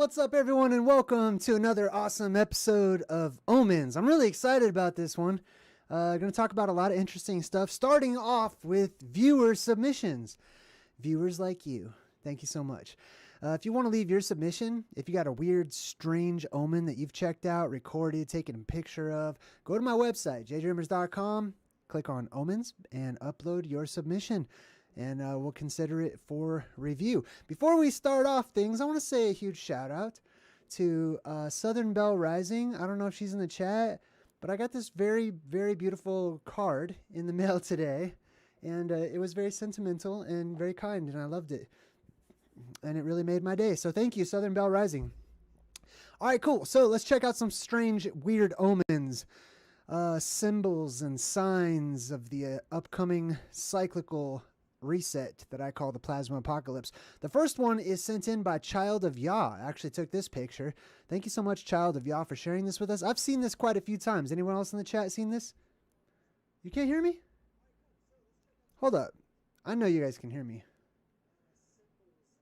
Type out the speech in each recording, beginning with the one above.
What's up, everyone, and welcome to another awesome episode of Omens. I'm really excited about this one. Going to talk about a lot of interesting stuff, starting off with viewer submissions. Viewers like you, thank you so much. If you want to leave your submission, if you got a weird, strange omen that you've checked out, recorded, taken a picture of, go to my website, JayDreamerZ.com, click on Omens, and upload your submission. And we'll consider it for review. Before we start off things, I want to say a huge shout out to Southern Belle Rising. I don't know if she's in the chat, but I got this very, very beautiful card in the mail today. And it was very sentimental and very kind, and I loved it. And it really made my day. So thank you, Southern Belle Rising. All right, cool. So let's check out some strange, weird omens. Symbols and signs of the upcoming cyclical reset that I call the plasma apocalypse. The first one is sent in by Child of Yah. I actually took this picture. Thank you so much, Child of Yah, for sharing this with us. I've seen this quite a few times. Anyone else in the chat seen this? You can't hear me? Hold up. I know you guys can hear me.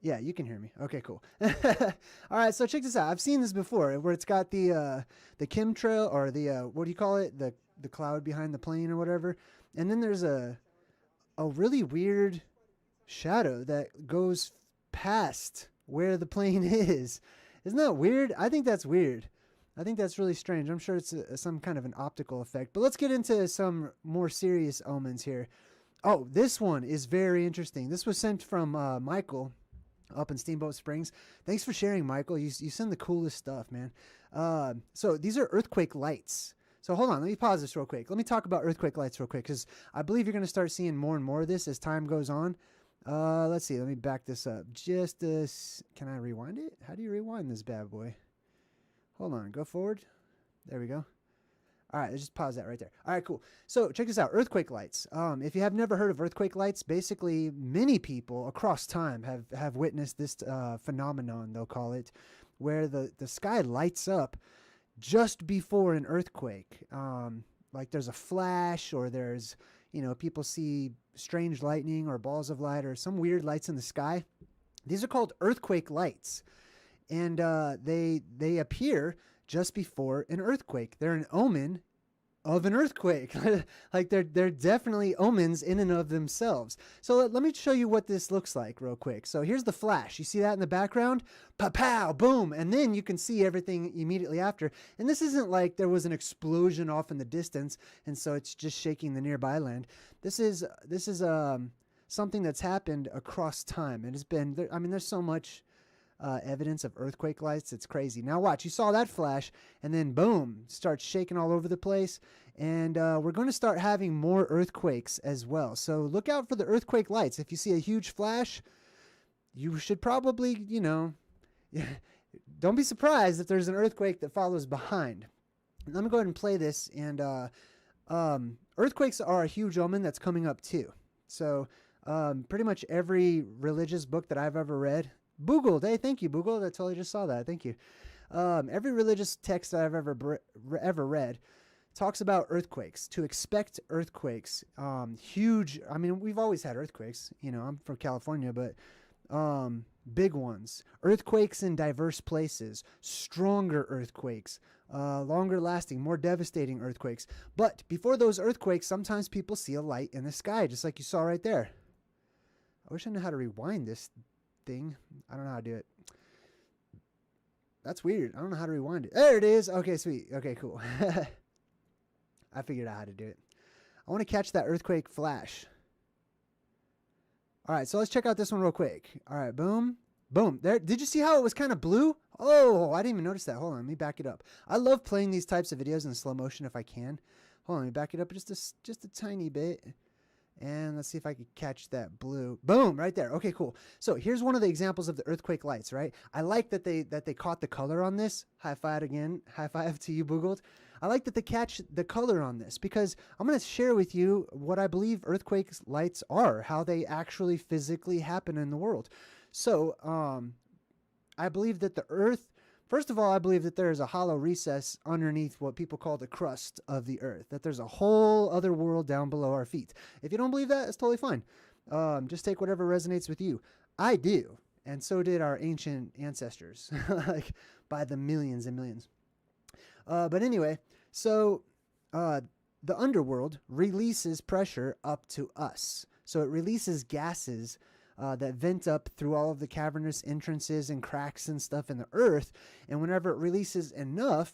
Yeah, you can hear me. Okay, cool. All right, so check this out. I've seen this before where it's got the chemtrail or the, what do you call it? The cloud behind the plane or whatever. And then there's a really weird shadow that goes past where the plane is. Isn't that weird? I think that's weird. I think that's really strange. I'm sure it's some kind of an optical effect. But let's get into some more serious omens here. Oh, this one is very interesting. This was sent from Michael up in Steamboat Springs. Thanks for sharing, Michael. You send the coolest stuff, man. So these are earthquake lights. So hold on, let me pause this real quick. Let me talk about earthquake lights real quick because I believe you're going to start seeing more and more of this as time goes on. Let's see. Let me back this up. Can I rewind it? How do you rewind this bad boy? Hold on. Go forward. There we go. All right, let's just pause that right there. All right, cool. So check this out. Earthquake lights. If you have never heard of earthquake lights, basically many people across time have witnessed this phenomenon, they'll call it, where the sky lights up just before an earthquake. Like there's a flash or there's, people see strange lightning or balls of light or some weird lights in the sky. These are called earthquake lights. And they appear just before an earthquake. They're an omen of an earthquake. Like they're definitely omens in and of themselves. So let me show you what this looks like real quick. So here's the flash. You see that in the background? Pa-pow, boom. And then you can see everything immediately after. And this isn't like there was an explosion off in the distance and so it's just shaking the nearby land. This is something that's happened across time. And it's been, there's so much evidence of earthquake lights. It's crazy. Now watch, you saw that flash and then boom, starts shaking all over the place. And we're going to start having more earthquakes as well. So look out for the earthquake lights. If you see a huge flash, you should probably, don't be surprised if there's an earthquake that follows behind. Let me go ahead and play this. And earthquakes are a huge omen that's coming up too. So pretty much every religious book that I've ever read, Boogled. Hey, thank you, Boogled. I totally just saw that. Thank you. Every religious text I've ever read talks about earthquakes, to expect earthquakes. Huge. We've always had earthquakes. I'm from California, but big ones. Earthquakes in diverse places. Stronger earthquakes. Longer lasting, more devastating earthquakes. But before those earthquakes, sometimes people see a light in the sky, just like you saw right there. I wish I knew how to rewind this thing. I don't know how to do it. That's weird. I don't know how to rewind it. There it is. Okay, sweet. Okay, cool. I figured out how to do it. I want to catch that earthquake flash. All right, so let's check out this one real quick. All right, boom. Boom. There. Did you see how it was kind of blue? Oh, I didn't even notice that. Hold on, let me back it up. I love playing these types of videos in slow motion if I can. Hold on, let me back it up just a tiny bit. And let's see if I could catch that blue. Boom, right there. Okay, cool. So here's one of the examples of the earthquake lights, right? I like that they caught the color on this. High five again. High five to you, Boogled. I like that they catch the color on this because I'm going to share with you what I believe earthquake lights are, how they actually physically happen in the world. So I believe that the earth, first of all, I believe that there is a hollow recess underneath what people call the crust of the earth, that there's a whole other world down below our feet. If you don't believe that, it's totally fine. Just take whatever resonates with you. I do. And so did our ancient ancestors, like by the millions and millions. But anyway, so the underworld releases pressure up to us. So it releases gases that vent up through all of the cavernous entrances and cracks and stuff in the earth. And whenever it releases enough,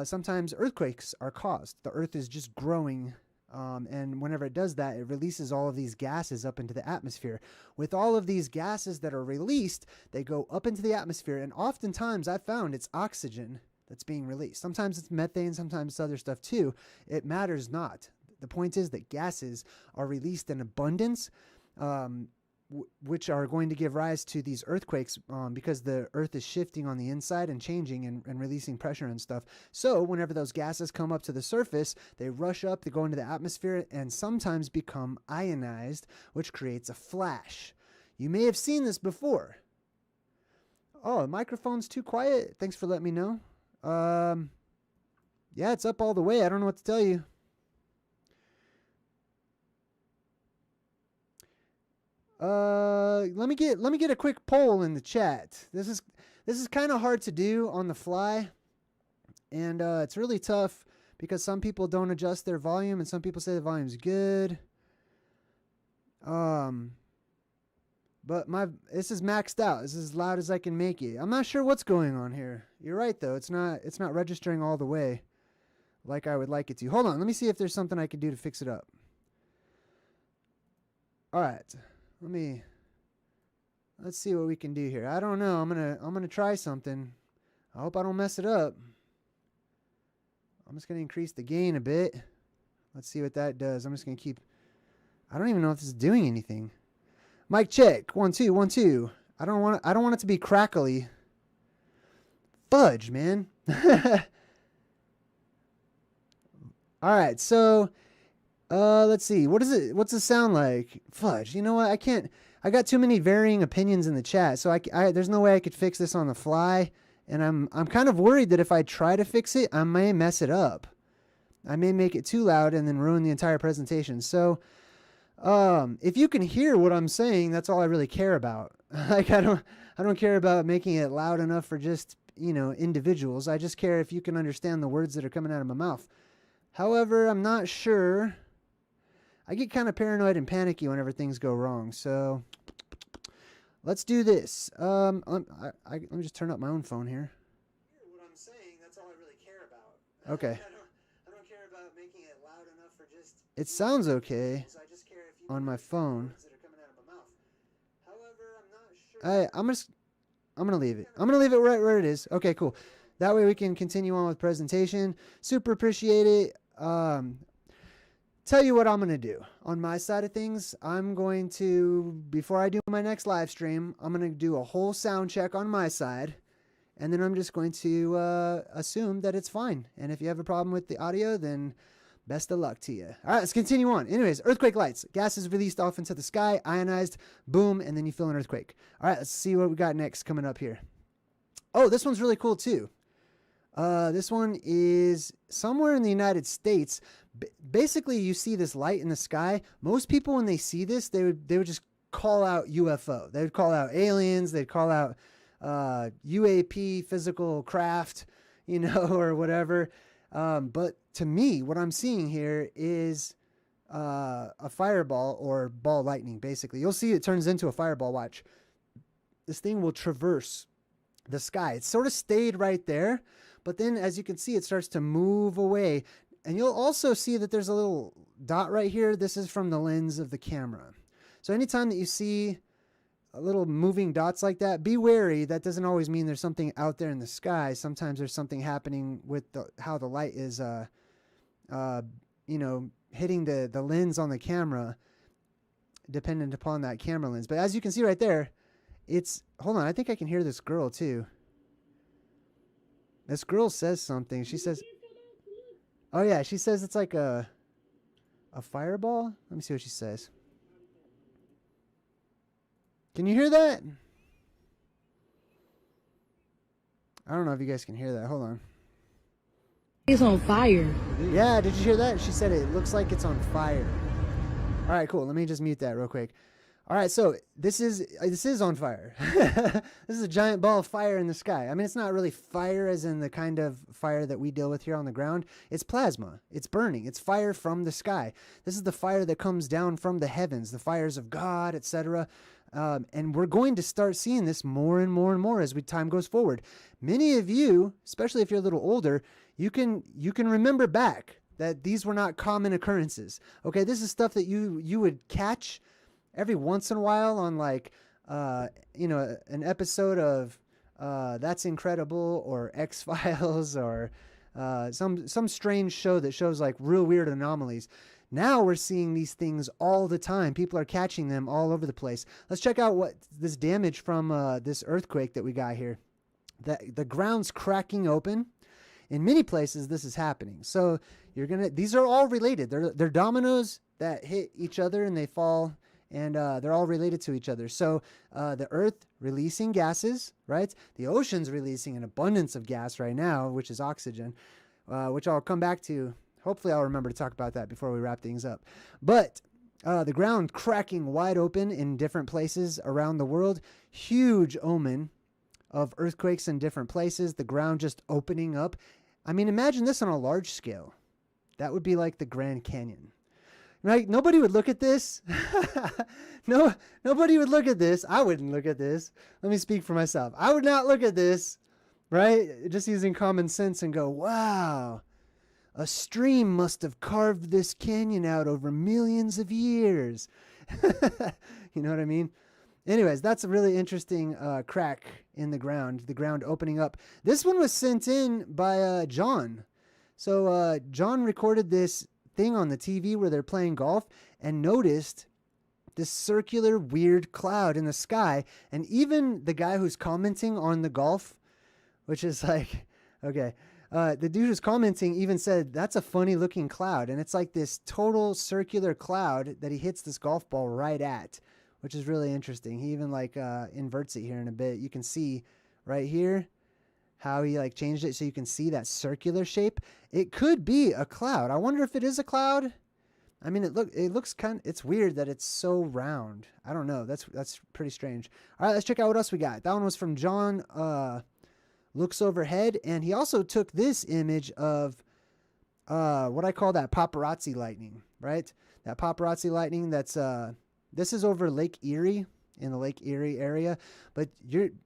sometimes earthquakes are caused. The earth is just growing. And whenever it does that, it releases all of these gases up into the atmosphere. With all of these gases that are released, they go up into the atmosphere. And oftentimes I've found it's oxygen that's being released. Sometimes it's methane, sometimes it's other stuff too. It matters not. The point is that gases are released in abundance, which are going to give rise to these earthquakes because the earth is shifting on the inside and changing and releasing pressure and stuff. So whenever those gases come up to the surface, they rush up, they go into the atmosphere, and sometimes become ionized, which creates a flash. You may have seen this before. Oh, the microphone's too quiet. Thanks for letting me know. Yeah, it's up all the way. I don't know what to tell you. Let me get a quick poll in the chat. This is kind of hard to do on the fly, and it's really tough because some people don't adjust their volume and some people say the volume's good. But this is maxed out. This is as loud as I can make it. I'm not sure what's going on here. You're right though. It's not registering all the way like I would like it to. Hold on. Let me see if there's something I can do to fix it up. All right. Let's see what we can do here. I don't know. I'm gonna try something. I hope I don't mess it up. I'm just gonna increase the gain a bit. Let's see what that does. I'm just gonna keep. I don't even know if this is doing anything. Mic check. 1 2 1 2. I don't want it to be crackly. Fudge, man. All right. So. Let's see. What's it sound like? Fudge. You know what? I got too many varying opinions in the chat, so there's no way I could fix this on the fly, and I'm kind of worried that if I try to fix it, I may mess it up. I may make it too loud and then ruin the entire presentation. So, if you can hear what I'm saying, that's all I really care about. Like I don't care about making it loud enough for just, individuals. I just care if you can understand the words that are coming out of my mouth. However, I'm not sure. I get kind of paranoid and panicky whenever things go wrong. So let's do this. Let me just turn up my own phone here. Hear what I'm saying. That's all I really care about. Okay. I don't care about making it loud enough for just. It sounds okay on my phone. However, I'm not sure. I'm gonna leave it. I'm gonna leave it right where it is. Okay, cool. That way we can continue on with presentation. Super appreciate it. Tell you what I'm going to do. On my side of things, I'm going to, before I do my next live stream, I'm going to do a whole sound check on my side. And then I'm just going to assume that it's fine. And if you have a problem with the audio, then best of luck to you. All right, let's continue on. Anyways, earthquake lights. Gas is released off into the sky, ionized, boom, and then you feel an earthquake. All right, let's see what we got next coming up here. Oh, this one's really cool too. This one is somewhere in the United States. Basically, you see this light in the sky. Most people, when they see this, they would just call out UFO. They would call out aliens. They'd call out UAP, physical craft, or whatever. But to me, what I'm seeing here is a fireball or ball lightning. Basically, you'll see it turns into a fireball. Watch. This thing will traverse the sky. It sort of stayed right there. But then, as you can see, it starts to move away. And you'll also see that there's a little dot right here. This is from the lens of the camera. So anytime that you see a little moving dots like that, be wary. That doesn't always mean there's something out there in the sky. Sometimes there's something happening with how the light is, hitting the lens on the camera, dependent upon that camera lens. But as you can see right there, hold on, I think I can hear this girl too. This girl says something. She says, oh yeah, she says it's like a fireball. Let me see what she says. Can you hear that? I don't know if you guys can hear that. Hold on. It's on fire. Yeah, did you hear that? She said it looks like it's on fire. All right, cool. Let me just mute that real quick. All right, so this is on fire. This is a giant ball of fire in the sky. I mean, it's not really fire as in the kind of fire that we deal with here on the ground. It's plasma. It's burning. It's fire from the sky. This is the fire that comes down from the heavens, the fires of God, etc. And we're going to start seeing this more and more and more as time goes forward. Many of you, especially if you're a little older, you can remember back that these were not common occurrences. Okay, this is stuff that you would catch every once in a while on like, an episode of That's Incredible or X-Files or some strange show that shows like real weird anomalies. Now we're seeing these things all the time. People are catching them all over the place. Let's check out what this damage from this earthquake that we got here. The ground's cracking open. In many places, this is happening. So these are all related. They're dominoes that hit each other and they fall, and they're all related to each other. So the earth releasing gases, right? The ocean's releasing an abundance of gas right now, which is oxygen, which I'll come back to. Hopefully I'll remember to talk about that before we wrap things up. But the ground cracking wide open in different places around the world. Huge omen of earthquakes in different places. The ground just opening up. I mean, imagine this on a large scale. That would be like the Grand Canyon. Right? Nobody would look at this. No, nobody would look at this. I wouldn't look at this. Let me speak for myself. I would not look at this, right? Just using common sense and go, wow, a stream must have carved this canyon out over millions of years. You know what I mean? Anyways, that's a really interesting crack in the ground opening up. This one was sent in by John. So John recorded this thing on the TV where they're playing golf and noticed this circular weird cloud in the sky. And even the guy who's commenting on the golf, which is like, okay, the dude who's commenting even said, that's a funny looking cloud. And it's like this total circular cloud that he hits this golf ball right at, which is really interesting. He even like inverts it here in a bit. You can see right here how he like changed it so you can see that circular shape. It could be a cloud. I wonder if it is a cloud. I mean, it looks it's weird that it's so round. I don't know. That's pretty strange. All right, let's check out what else we got. That one was from John Looks Overhead, and he also took this image of what I call that paparazzi lightning, right? That paparazzi lightning that's this is over Lake Erie, in the Lake Erie area, but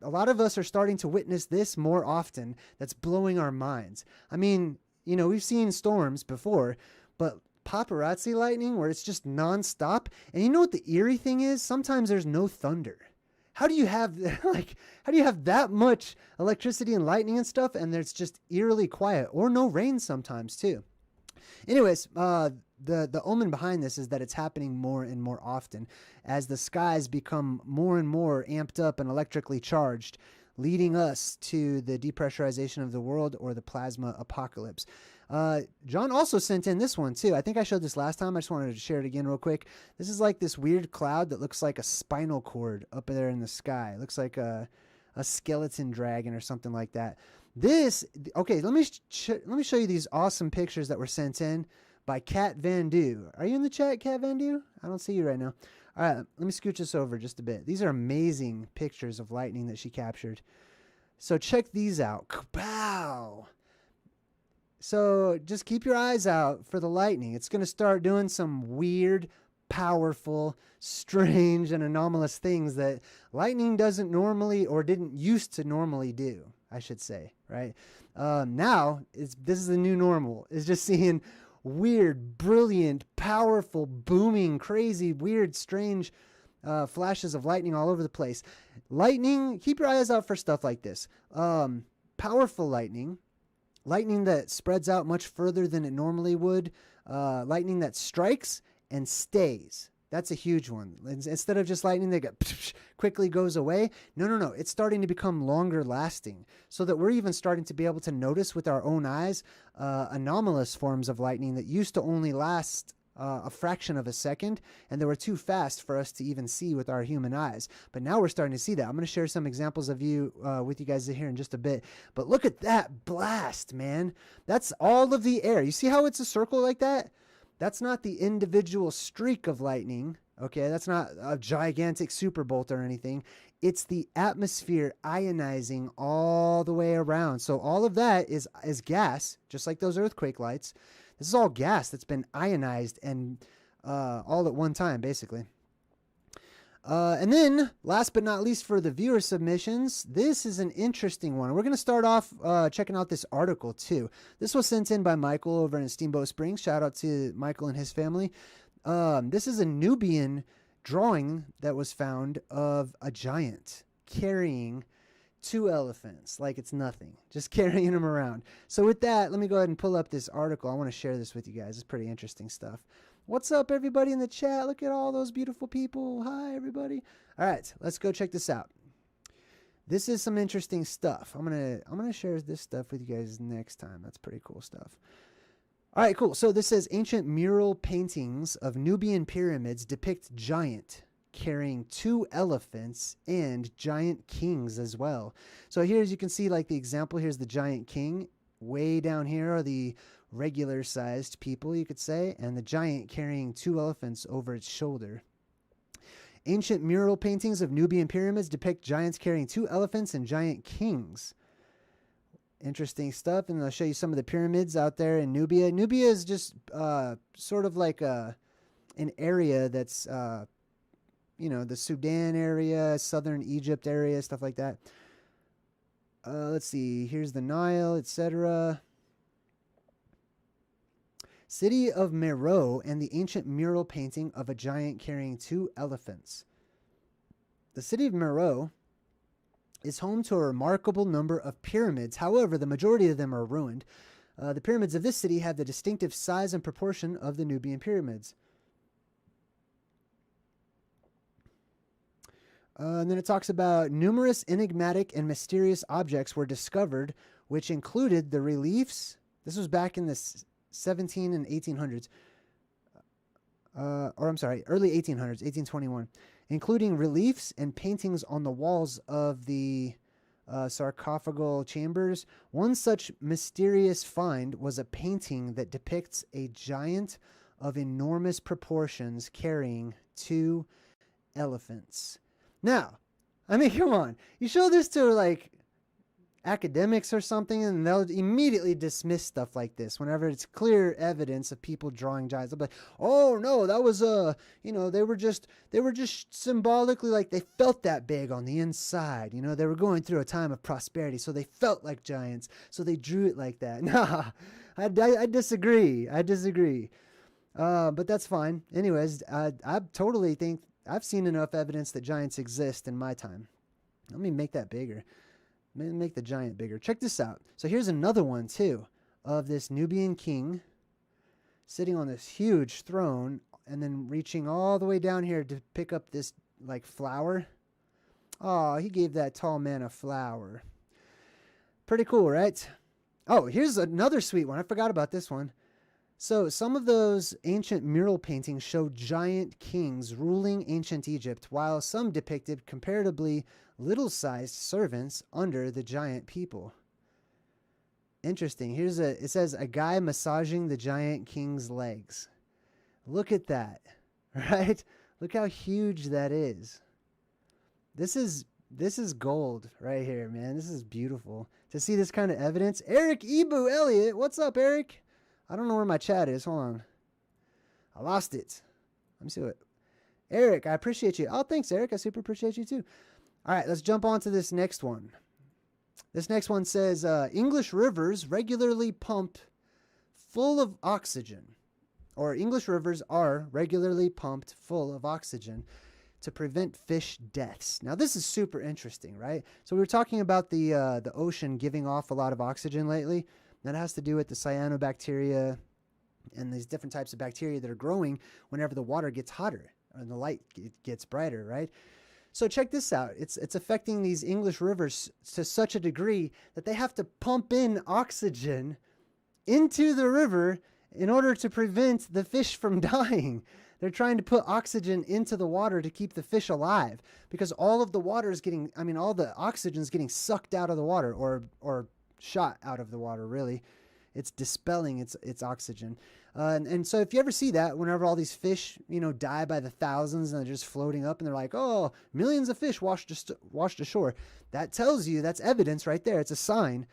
a lot of us are starting to witness this more often. That's blowing our minds. I mean, we've seen storms before, but paparazzi lightning where it's just nonstop. And you know what the eerie thing is? Sometimes there's no thunder. How do you have that much electricity and lightning and stuff, and there's just eerily quiet, or no rain sometimes too? Anyways, the omen behind this is that it's happening more and more often as the skies become more and more amped up and electrically charged, leading us to the depressurization of the world or the plasma apocalypse. John also sent in this one too. I think I showed this last time. I just wanted to share it again real quick. This is like this weird cloud that looks like a spinal cord up there in the sky. It looks like a skeleton dragon or something like that. Okay, let me show you these awesome pictures that were sent in by Kat Van Du. Are you in the chat, Kat Van Du? I don't see you right now. All right, let me scooch this over just a bit. These are amazing pictures of lightning that she captured. So check these out. Kapow! So just keep your eyes out for the lightning. It's going to start doing some weird, powerful, strange, and anomalous things that lightning doesn't normally, or didn't used to normally do, I should say, right? Now, this is the new normal. It's just seeing weird, brilliant, powerful, booming, crazy, weird, strange flashes of lightning all over the place. Lightning, keep your eyes out for stuff like this. Powerful lightning that spreads out much further than it normally would, lightning that strikes and stays. That's a huge one. Instead of just lightning that quickly goes away, no. It's starting to become longer lasting, so that we're even starting to be able to notice with our own eyes anomalous forms of lightning that used to only last a fraction of a second, and they were too fast for us to even see with our human eyes. But now we're starting to see that. I'm going to share some examples with you guys here in just a bit. But look at that blast, man. That's all of the air. You see how it's a circle like that? That's not the individual streak of lightning. Okay, that's not a gigantic super bolt or anything. It's the atmosphere ionizing all the way around. So all of that is gas, just like those earthquake lights. This is all gas that's been ionized and all at one time, basically. And then, last but not least for the viewer submissions, this is an interesting one. We're going to start off checking out this article, too. This was sent in by Michael over in Steamboat Springs. Shout out to Michael and his family. This is a Nubian drawing that was found of a giant carrying 2 elephants like it's nothing, just carrying them around. So with that, let me go ahead and pull up this article. I want to share this with you guys. It's pretty interesting stuff. What's up, everybody in the chat? Look at all those beautiful people. Hi, everybody. All right, let's go check this out. This is some interesting stuff. I'm gonna share this stuff with you guys next time. That's pretty cool stuff. All right, cool. So this says ancient mural paintings of Nubian pyramids depict giant carrying 2 elephants and giant kings as well. So here, as you can see, like the example, here's the giant king. Way down here are the regular sized people, you could say, and the giant carrying 2 elephants over its shoulder. Ancient mural paintings of Nubian pyramids depict giants carrying 2 elephants and giant kings. Interesting stuff, and I'll show you some of the pyramids out there in Nubia. Nubia is just sort of like an area that's, the Sudan area, southern Egypt area, stuff like that. Let's see, here's the Nile, etc. City of Meroe and the ancient mural painting of a giant carrying 2 elephants. The city of Meroe is home to a remarkable number of pyramids. However, the majority of them are ruined. The pyramids of this city have the distinctive size and proportion of the Nubian pyramids. And then it talks about numerous enigmatic and mysterious objects were discovered, which included the reliefs. This was back in the 17 and 1800s. Early 1800s, 1821. Including reliefs and paintings on the walls of the sarcophagal chambers. One such mysterious find was a painting that depicts a giant of enormous proportions carrying 2 elephants. Now, I mean, come on. You show this to, like, academics or something, and they'll immediately dismiss stuff like this whenever it's clear evidence of people drawing giants. They'll be like, oh no, that was they were just symbolically, like, they felt that big on the inside. They were going through a time of prosperity, so they felt like giants, so they drew it like that. Nah, I disagree. But that's fine. Anyways, I totally think I've seen enough evidence that giants exist in my time. Let me make that bigger. Make the giant bigger. Check this out. So here's another one, too, of this Nubian king sitting on this huge throne and then reaching all the way down here to pick up this, like, flower. Oh, he gave that tall man a flower. Pretty cool, right? Oh, here's another sweet one. I forgot about this one. So some of those ancient mural paintings show giant kings ruling ancient Egypt, while some depicted comparatively little-sized servants under the giant people. Interesting. It says a guy massaging the giant king's legs. Look at that, right? Look how huge that is. This is gold right here, man. This is beautiful. To see this kind of evidence. Eric Ibu Elliott, what's up, Eric? I don't know where my chat is. Hold on. I lost it. Let me see what. Eric, I appreciate you. Oh, thanks, Eric. I super appreciate you too. All right, let's jump on to this next one. This next one says, English rivers regularly pumped full of oxygen. Or English rivers are regularly pumped full of oxygen to prevent fish deaths. Now, this is super interesting, right? So we were talking about the ocean giving off a lot of oxygen lately. That has to do with the cyanobacteria and these different types of bacteria that are growing whenever the water gets hotter and the light gets brighter, right? So check this out. It's affecting these English rivers to such a degree that they have to pump in oxygen into the river in order to prevent the fish from dying. They're trying to put oxygen into the water to keep the fish alive because all of the water is all the oxygen is getting sucked out of the water or shot out of the water, really. It's dispelling its oxygen. And so if you ever see that, whenever all these fish, die by the thousands and they're just floating up and they're like, oh, millions of fish washed ashore, that tells you, that's evidence right there. It's a sign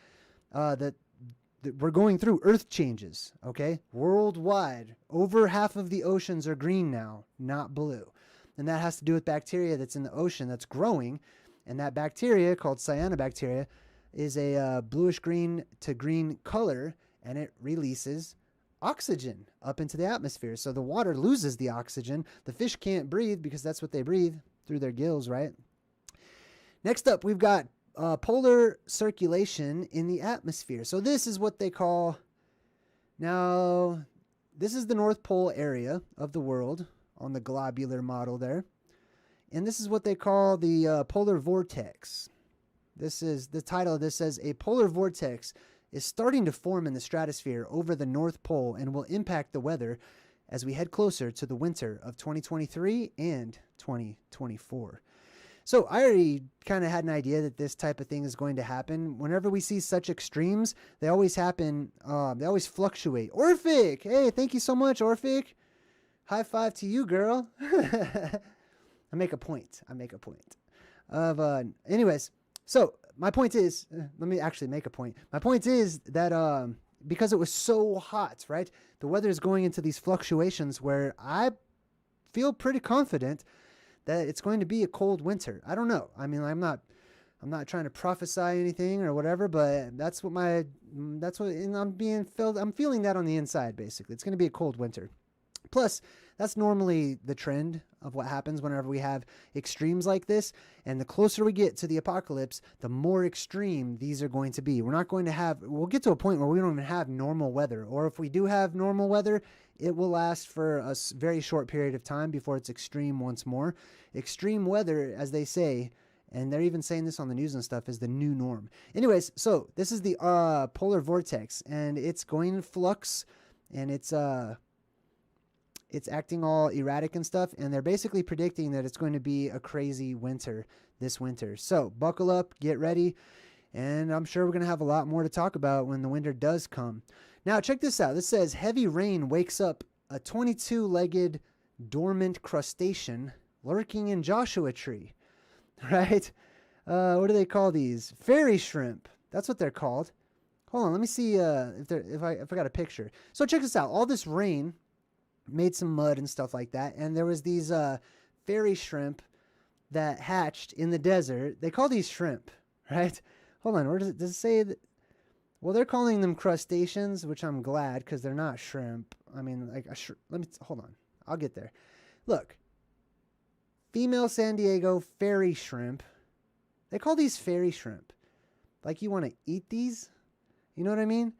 that we're going through earth changes, okay? Worldwide, over half of the oceans are green now, not blue. And that has to do with bacteria that's in the ocean that's growing. And that bacteria, called cyanobacteria, is a bluish green to green color, and it releases oxygen up into the atmosphere. So the water loses the oxygen. The fish can't breathe because that's what they breathe through their gills, right? Next up, we've got polar circulation in the atmosphere. So this is what they call, now, this is the North Pole area of the world on the globular model there. And this is what they call the polar vortex. This is the title of this says, a polar vortex is starting to form in the stratosphere over the North Pole and will impact the weather as we head closer to the winter of 2023 and 2024. So I already kind of had an idea that this type of thing is going to happen. Whenever we see such extremes, they always happen, they always fluctuate. Orphic! Hey, thank you so much, Orphic. High five to you, girl. I make a point. Of, anyways, so my point is, let me actually make a point. My point is that because it was so hot, right? The weather is going into these fluctuations where I feel pretty confident that it's going to be a cold winter. I don't know. I mean, I'm not trying to prophesy anything or whatever, but and I'm feeling that on the inside, basically. It's going to be a cold winter. Plus, that's normally the trend of what happens whenever we have extremes like this. And the closer we get to the apocalypse, the more extreme these are going to be. We'll get to a point where we don't even have normal weather. Or if we do have normal weather, it will last for a very short period of time before it's extreme once more. Extreme weather, as they say, and they're even saying this on the news and stuff, is the new norm. Anyways, so this is the polar vortex, and it's going in flux, and it's acting all erratic and stuff, and they're basically predicting that it's going to be a crazy winter this winter. So buckle up, get ready, and I'm sure we're going to have a lot more to talk about when the winter does come. Now, check this out. This says, heavy rain wakes up a 22-legged dormant crustacean lurking in Joshua Tree, right? What do they call these? Fairy shrimp. That's what they're called. Hold on, let me see if I got a picture. So check this out. All this rain made some mud and stuff like that, and there was these fairy shrimp that hatched in the desert. They call these shrimp, right? Hold on, where does it say that? Well, they're calling them crustaceans, which I'm glad, because they're not shrimp. I mean, like hold on, I'll get there. Look, female San Diego fairy shrimp. They call these fairy shrimp. Like you want to eat these? You know what I mean?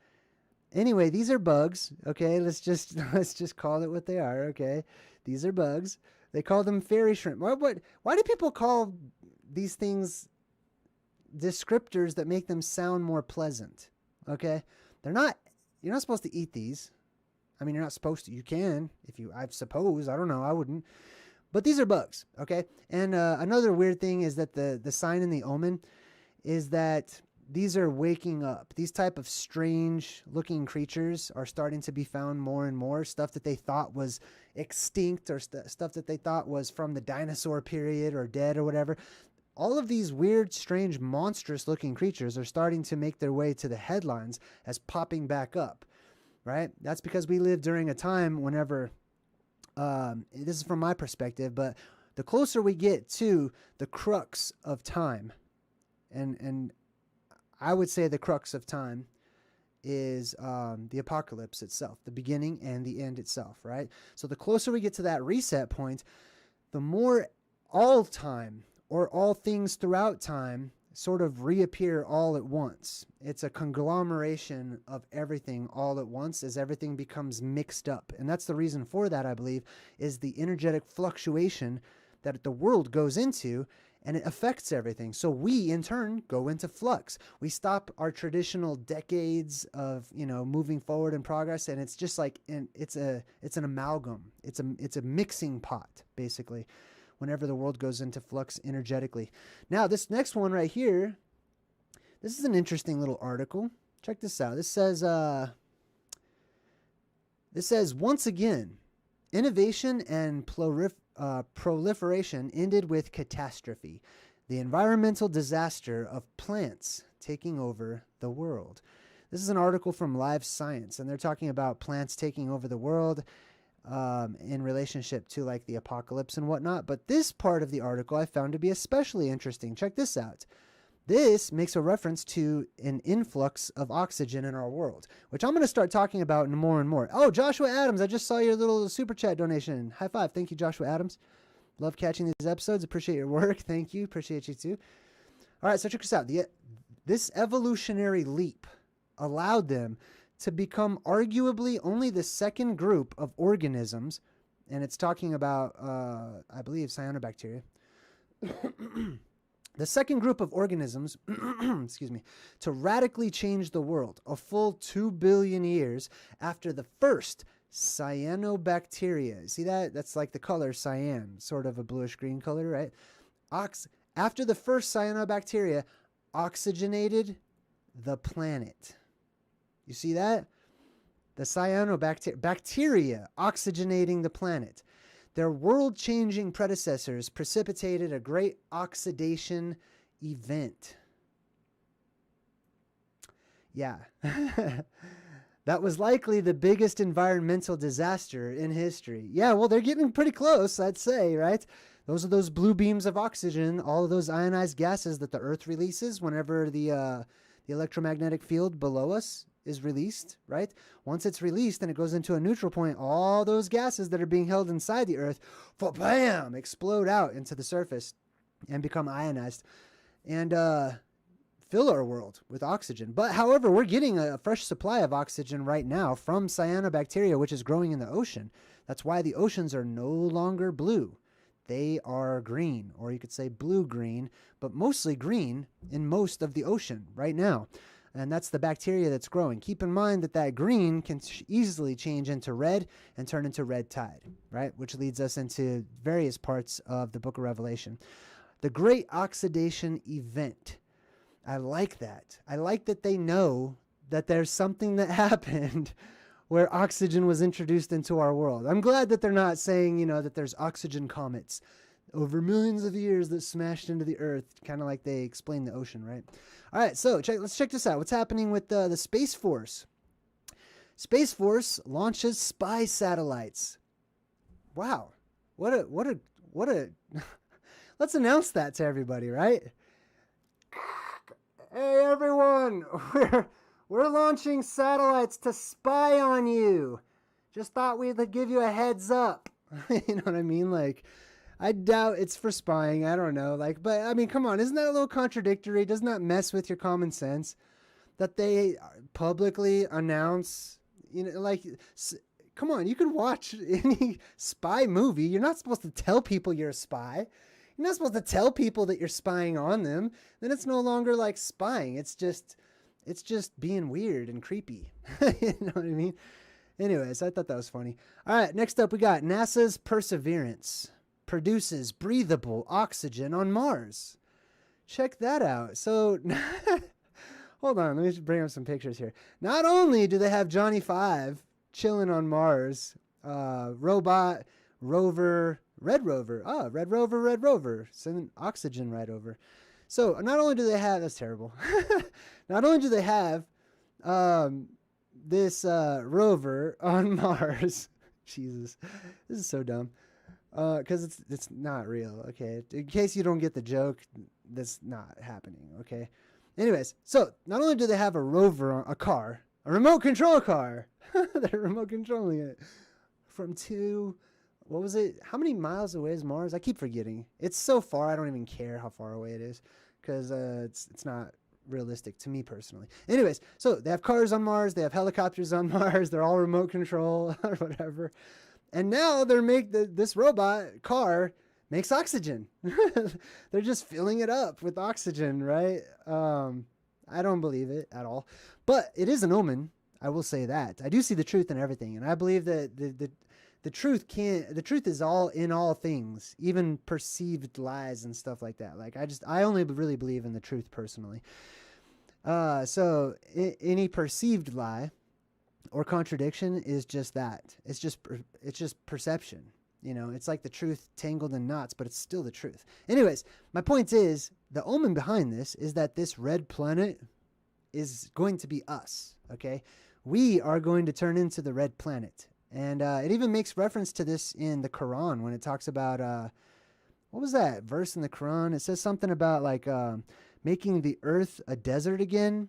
Anyway, these are bugs, okay? Let's just call it what they are, okay? These are bugs. They call them fairy shrimp. Why do people call these things descriptors that make them sound more pleasant? Okay? You're not supposed to eat these. I mean, you're not supposed to. You can, I suppose. I don't know. I wouldn't. But these are bugs, okay? And another weird thing is that the sign in the omen is that these are waking up. These type of strange looking creatures are starting to be found more and more. Stuff that they thought was extinct or stuff that they thought was from the dinosaur period or dead or whatever. All of these weird, strange, monstrous looking creatures are starting to make their way to the headlines as popping back up, right? That's because we live during a time whenever, this is from my perspective, but the closer we get to the crux of time, and I would say the crux of time is the apocalypse itself, the beginning and the end itself, right? So the closer we get to that reset point, the more all time or all things throughout time sort of reappear all at once. It's a conglomeration of everything all at once as everything becomes mixed up. And that's the reason for that, I believe, is the energetic fluctuation that the world goes into, and it affects everything. So we, in turn, go into flux. We stop our traditional decades of, moving forward and progress, and it's just like, it's an amalgam. It's a mixing pot, basically, whenever the world goes into flux energetically. Now, this next one right here, this is an interesting little article. Check this out. This says, This says, once again, innovation and proliferation ended with catastrophe, the environmental disaster of plants taking over the world. This is an article from Live Science, and they're talking about plants taking over the world in relationship to like the apocalypse and whatnot. But this part of the article I found to be especially interesting. Check this out. This makes a reference to an influx of oxygen in our world, which I'm going to start talking about more and more. Oh, Joshua Adams, I just saw your little super chat donation. High five. Thank you, Joshua Adams. Love catching these episodes. Appreciate your work. Thank you. Appreciate you too. All right, so check this out. This evolutionary leap allowed them to become arguably only the second group of organisms, and it's talking about, I believe, cyanobacteria. The second group of organisms, excuse me, to radically change the world a full 2 billion years after the first cyanobacteria. See that? That's like the color cyan, sort of a bluish-green color, right? After the first cyanobacteria oxygenated the planet. You see that? The cyanobacteria oxygenating the planet. Their world-changing predecessors precipitated a great oxidation event. Yeah. That was likely the biggest environmental disaster in history. Yeah, well, they're getting pretty close, I'd say, right? Those are those blue beams of oxygen, all of those ionized gases that the Earth releases whenever the electromagnetic field below us is released, right? Once it's released and it goes into a neutral point, all those gases that are being held inside the Earth, bam, explode out into the surface and become ionized and fill our world with oxygen. But however, we're getting a fresh supply of oxygen right now from cyanobacteria, which is growing in the ocean. That's why the oceans are no longer blue. They are green, or you could say blue-green, but mostly green in most of the ocean right now. And that's the bacteria that's growing. Keep in mind that that green can easily change into red and turn into red tide, right? Which leads us into various parts of the book of Revelation. The great oxidation event. I like that. I like that they know that there's something that happened where oxygen was introduced into our world. I'm glad that they're not saying, you know, that there's oxygen comets over millions of years that smashed into the Earth, kind of like they explained the ocean, right? All right, so let's check this out. What's happening with the Space Force? Space Force launches spy satellites. Wow, what a let's announce that to everybody, right? Hey everyone, we're launching satellites to spy on you. Just thought we'd give you a heads up. You know what I mean? Like, I doubt it's for spying. I don't know. Like, but I mean, come on. Isn't that a little contradictory? Doesn't that mess with your common sense that they publicly announce, you know, like, come on, you can watch any spy movie. You're not supposed to tell people you're a spy. You're not supposed to tell people that you're spying on them. Then it's no longer like spying. It's just being weird and creepy. You know what I mean? Anyways, I thought that was funny. All right, next up we got NASA's Perseverance produces breathable oxygen on Mars. Check that out. So, hold on, let me just bring up some pictures here. Not only do they have Johnny Five chilling on Mars, robot, rover, Red Rover, sending oxygen right over. So, not only do they have, that's terrible. Not only do they have this rover on Mars. Jesus, this is so dumb. Because it's not real, okay? In case you don't get the joke, that's not happening, okay? Anyways, so not only do they have a rover, a car, a remote control car. They're remote controlling it from what was it? How many miles away is Mars? I keep forgetting. It's so far, I don't even care how far away it is because it's not realistic to me personally. Anyways, so they have cars on Mars. They have helicopters on Mars. They're all remote control or whatever. And now this robot car makes oxygen. They're just filling it up with oxygen, right? I don't believe it at all. But it is an omen. I will say that. I do see the truth in everything. And I believe that the truth is all in all things, even perceived lies and stuff like that. Like I only really believe in the truth personally. So any perceived lie or contradiction is just that. It's just perception. It's like the truth tangled in knots, but it's still the truth. Anyways, my point is, the omen behind this is that this red planet is going to be us, okay? We are going to turn into the red planet. And it even makes reference to this in the Quran when it talks about, what was that verse in the Quran? It says something about like making the earth a desert again,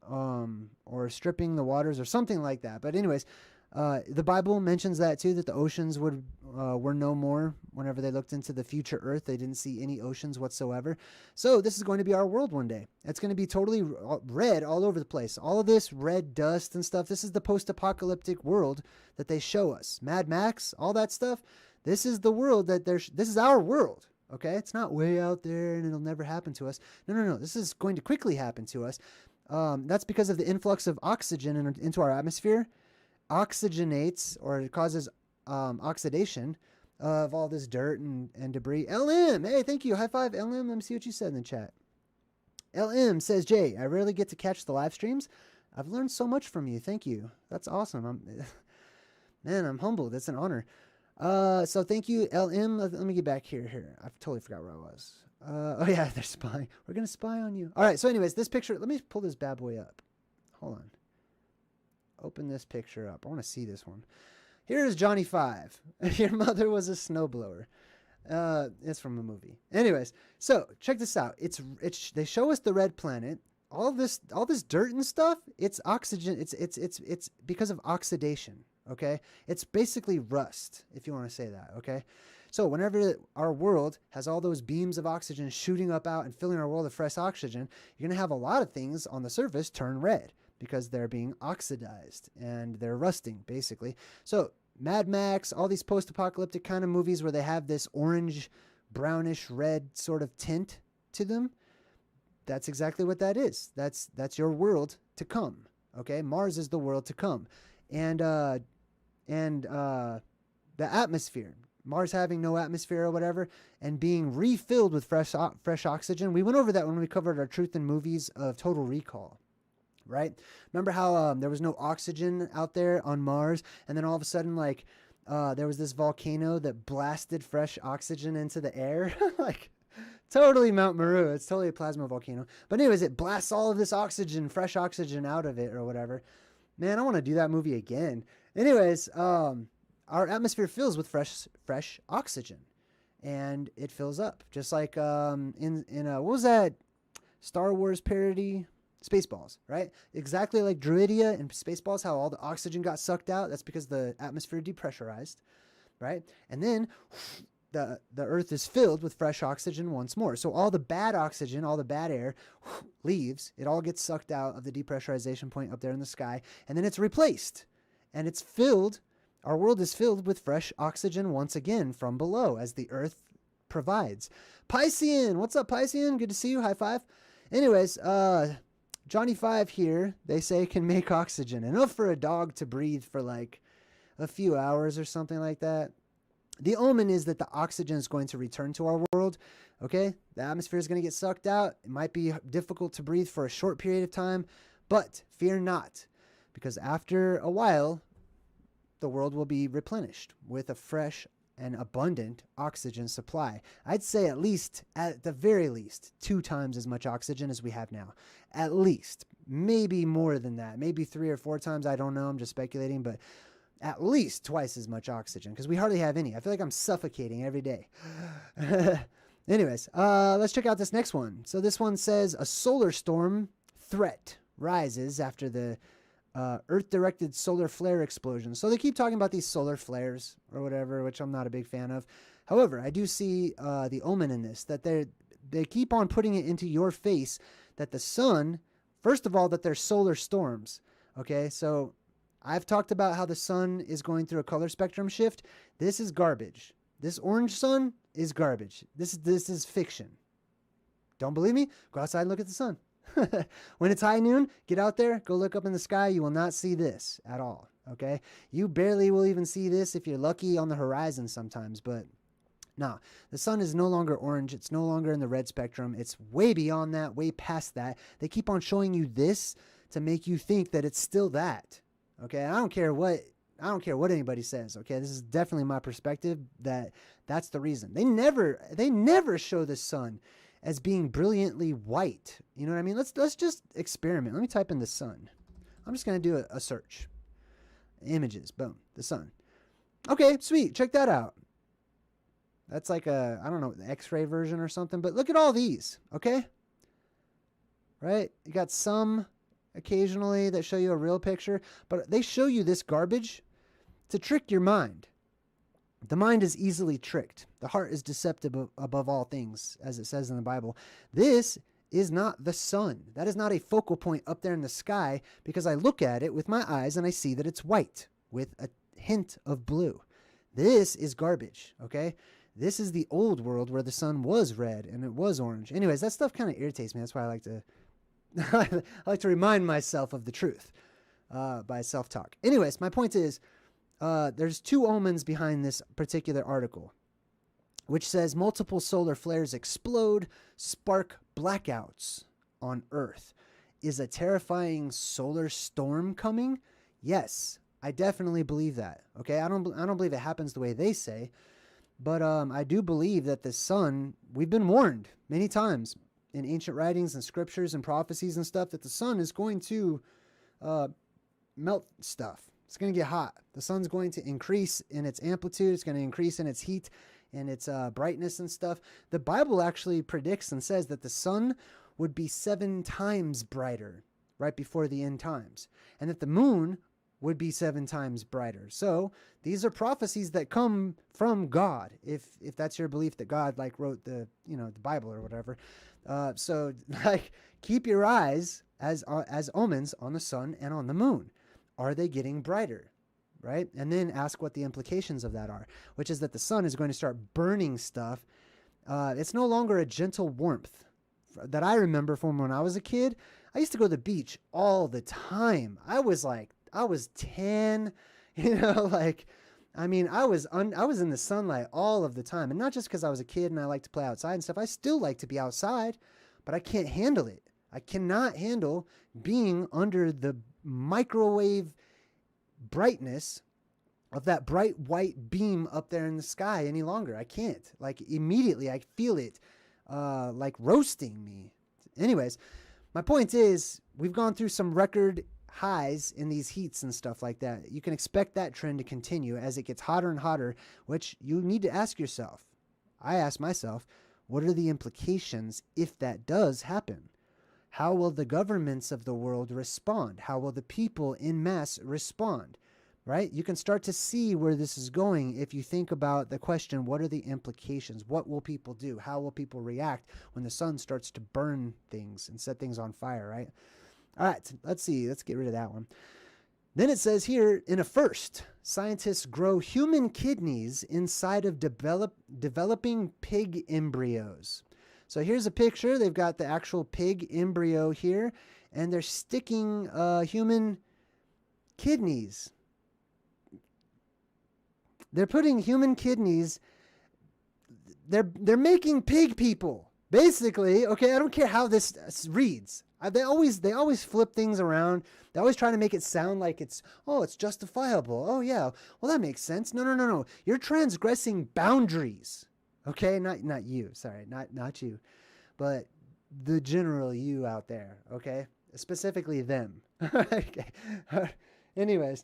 or stripping the waters or something like that. But anyways, the Bible mentions that too, that the oceans were no more. Whenever they looked into the future earth, they didn't see any oceans whatsoever. So this is going to be our world one day. It's going to be totally red all over the place. All of this red dust and stuff. This is the post-apocalyptic world that they show us. Mad Max, all that stuff. This is the world that this is our world. Okay, it's not way out there and it'll never happen to us. No. This is going to quickly happen to us. That's because of the influx of oxygen into our atmosphere. Oxygenates, or it causes oxidation of all this dirt and debris. LM, hey, thank you. High five, LM. Let me see what you said in the chat. LM says, Jay, I rarely get to catch the live streams. I've learned so much from you. Thank you. That's awesome. I'm humbled. It's an honor. So thank you, LM. Let me get back here. I totally forgot where I was. Oh yeah, they're spying. We're going to spy on you. All right. So anyways, this picture, let me pull this bad boy up. Hold on. Open this picture up. I want to see this one. Here's Johnny 5. Your mother was a snowblower. It's from a movie. Anyways, so check this out. They show us the red planet. All this dirt and stuff. It's oxygen. It's because of oxidation. Okay, it's basically rust, if you want to say that. Okay, so whenever our world has all those beams of oxygen shooting up out and filling our world with fresh oxygen, you're gonna have a lot of things on the surface turn red, because they're being oxidized and they're rusting, basically. So Mad Max, all these post-apocalyptic kind of movies where they have this orange, brownish, red sort of tint to them, that's exactly what that is. That's your world to come, okay? Mars is the world to come. And the atmosphere, Mars having no atmosphere or whatever, and being refilled with fresh oxygen. We went over that when we covered our Truth in Movies of Total Recall. Right? Remember how there was no oxygen out there on Mars, and then all of a sudden, like, there was this volcano that blasted fresh oxygen into the air? Like, totally Mount Meru. It's totally a plasma volcano. But anyways, it blasts all of this oxygen, fresh oxygen out of it or whatever. Man, I want to do that movie again. Anyways, our atmosphere fills with fresh oxygen, and it fills up. Just like in what was that Star Wars parody? Spaceballs, right? Exactly like Druidia and Spaceballs, how all the oxygen got sucked out. That's because the atmosphere depressurized, right? And then the Earth is filled with fresh oxygen once more. So all the bad oxygen, all the bad air leaves. It all gets sucked out of the depressurization point up there in the sky, and then it's replaced. And it's filled, our world is filled with fresh oxygen once again from below as the Earth provides. Piscean, what's up, Piscean? Good to see you. High five. Anyways, Johnny 5 here, they say, can make oxygen. Enough for a dog to breathe for like a few hours or something like that. The omen is that the oxygen is going to return to our world. Okay? The atmosphere is going to get sucked out. It might be difficult to breathe for a short period of time, but fear not, because after a while, the world will be replenished with a fresh and abundant oxygen supply. I'd say at the very least, 2 times as much oxygen as we have now. At least. Maybe more than that. Maybe 3 or 4 times. I don't know. I'm just speculating. But at least twice as much oxygen, because we hardly have any. I feel like I'm suffocating every day. Anyways, let's check out this next one. So this one says, a solar storm threat rises after the Earth-directed solar flare explosion. So they keep talking about these solar flares or whatever, which I'm not a big fan of. However, I do see the omen in this, that they keep on putting it into your face that the sun, first of all, that there's solar storms. Okay, so I've talked about how the sun is going through a color spectrum shift. This is garbage. This orange sun is garbage. This is fiction. Don't believe me? Go outside and look at the sun. When it's high noon, get out there, go look up in the sky. You will not see this at all. Okay? You barely will even see this if you're lucky on the horizon sometimes, but no, the sun is no longer orange. It's no longer in the red spectrum. It's way beyond that, way past that. They keep on showing you this to make you think that it's still that. Okay, I don't care what anybody says. Okay, this is definitely my perspective. That's the reason. They never show the sun as being brilliantly white. You know what I mean? Let's just experiment. Let me type in the sun. I'm just gonna do a search. Images. Boom. The sun. Okay, sweet. Check that out. That's like I don't know, the X-ray version or something. But look at all these. Okay. Right? You got some occasionally that show you a real picture, but they show you this garbage to trick your mind. The mind is easily tricked. The heart is deceptive above all things, as it says in the Bible. This is not the sun. That is not a focal point up there in the sky, because I look at it with my eyes and I see that it's white with a hint of blue. This is garbage, okay? This is the old world where the sun was red and it was orange. Anyways, that stuff kind of irritates me. That's why I like to I like to remind myself of the truth by self-talk. Anyways, my point is, there's two omens behind this particular article, which says multiple solar flares explode, spark blackouts on Earth. Is a terrifying solar storm coming? Yes, I definitely believe that. Okay, I don't believe it happens the way they say, but I do believe that the sun, we've been warned many times in ancient writings and scriptures and prophecies and stuff, that the sun is going to melt stuff. It's going to get hot. The sun's going to increase in its amplitude. It's going to increase in its heat and its brightness and stuff. The Bible actually predicts and says that the sun would be 7 times brighter right before the end times, and that the moon would be 7 times brighter. So these are prophecies that come from God, if that's your belief that God like wrote the Bible or whatever. So like, keep your eyes as omens on the sun and on the moon. Are they getting brighter? Right? And then ask what the implications of that are, which is that the sun is going to start burning stuff. It's no longer a gentle warmth that I remember from when I was a kid. I used to go to the beach all the time. I was 10, I was in the sunlight all of the time, and not just because I was a kid and I like to play outside and stuff. I still like to be outside, but I can't handle it. I cannot handle being under the microwave brightness of that bright white beam up there in the sky any longer. I can't. Like, immediately I feel it like roasting me. Anyways, my point is, we've gone through some record highs in these heats and stuff like that. You can expect that trend to continue as it gets hotter and hotter, which you need to ask yourself. I ask myself, what are the implications if that does happen? How will the governments of the world respond? How will the people in mass respond? Right? You can start to see where this is going if you think about the question, what are the implications? What will people do? How will people react when the sun starts to burn things and set things on fire, right? All right, let's see. Let's get rid of that one. Then it says here, in a first, scientists grow human kidneys inside of developing pig embryos. So here's a picture. They've got the actual pig embryo here, and they're sticking human kidneys. They're putting human kidneys. They're making pig people, basically. Okay, I don't care how this reads. They always flip things around. They always try to make it sound like it's justifiable. Oh yeah, well that makes sense. No. You're transgressing boundaries. Okay, not you. Sorry, not you, but the general you out there. Okay, specifically them. Okay. Anyways,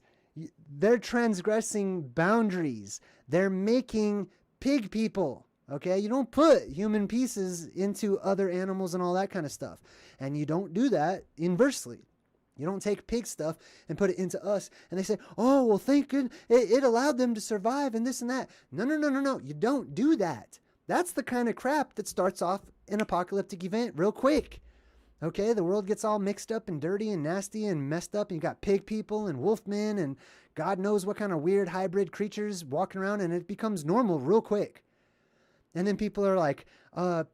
they're transgressing boundaries. They're making pig people. Okay, you don't put human pieces into other animals and all that kind of stuff. And you don't do that inversely. You don't take pig stuff and put it into us. And they say, oh, well, thank goodness it allowed them to survive and this and that. No. You don't do that. That's the kind of crap that starts off an apocalyptic event real quick. Okay, the world gets all mixed up and dirty and nasty and messed up. And you got pig people and wolfmen and God knows what kind of weird hybrid creatures walking around. And it becomes normal real quick. And then people are like,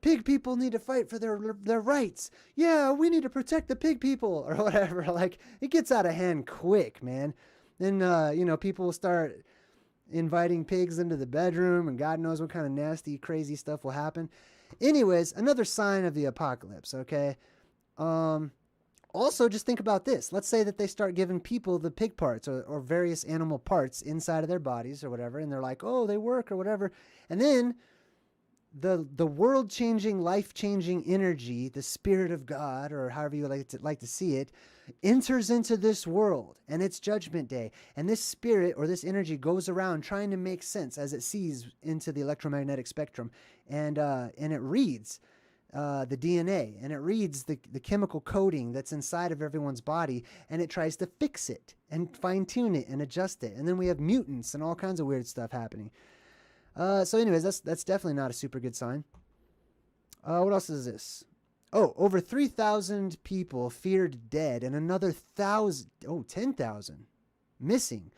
pig people need to fight for their rights. Yeah, we need to protect the pig people or whatever. Like, it gets out of hand quick, man. Then, people will start inviting pigs into the bedroom and God knows what kind of nasty, crazy stuff will happen. Anyways, another sign of the apocalypse, okay? Also, just think about this. Let's say that they start giving people the pig parts or various animal parts inside of their bodies or whatever, and they're like, oh, they work or whatever. And then the world-changing, life-changing energy, the Spirit of God, or however you like to see it, enters into this world, and it's Judgment Day. And this spirit or this energy goes around trying to make sense as it sees into the electromagnetic spectrum, and it reads the DNA, and it reads the chemical coding that's inside of everyone's body, and it tries to fix it and fine-tune it and adjust it. And then we have mutants and all kinds of weird stuff happening. So anyways, that's definitely not a super good sign. What else is this? Oh, over 3,000 people feared dead, and another 10,000 missing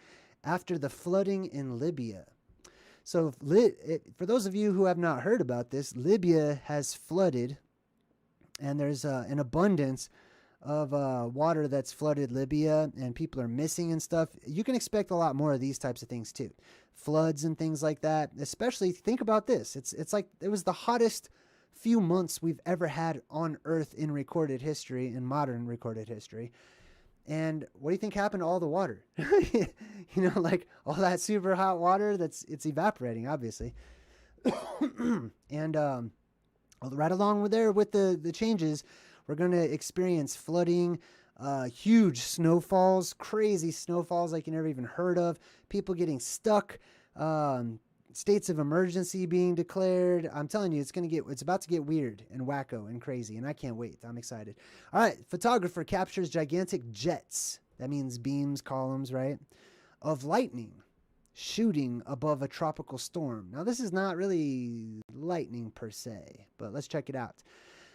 after the flooding in Libya. So for those of you who have not heard about this, Libya has flooded, and there's an abundance of water that's flooded Libya, and people are missing and stuff. You can expect a lot more of these types of things too. Floods and things like that. Especially, think about this. It's like it was the hottest few months we've ever had on Earth in recorded history, in modern recorded history. And what do you think happened to all the water? Like all that super hot water it's evaporating, obviously. And right along with the changes, we're going to experience flooding, huge snowfalls, crazy snowfalls like you never even heard of, people getting stuck, states of emergency being declared. I'm telling you, it's about to get weird and wacko and crazy, and I can't wait. I'm excited. All right, photographer captures gigantic jets. That means beams, columns, right? Of lightning shooting above a tropical storm. Now, this is not really lightning per se, but let's check it out.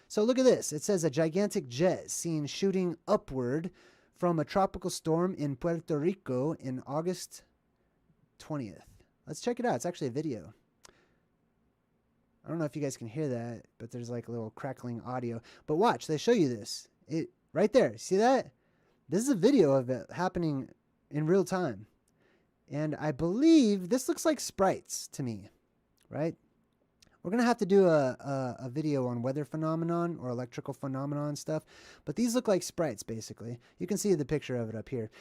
So look at this. It says a gigantic jet seen shooting upward from a tropical storm in Puerto Rico in August 20th. Let's check it out. It's actually a video. I don't know if you guys can hear that, but there's like a little crackling audio. But watch, they show you this. It right there. See that? This is a video of it happening in real time. And I believe this looks like sprites to me, right? We're going to have to do a video on weather phenomenon or electrical phenomenon stuff. But these look like sprites, basically. You can see the picture of it up here.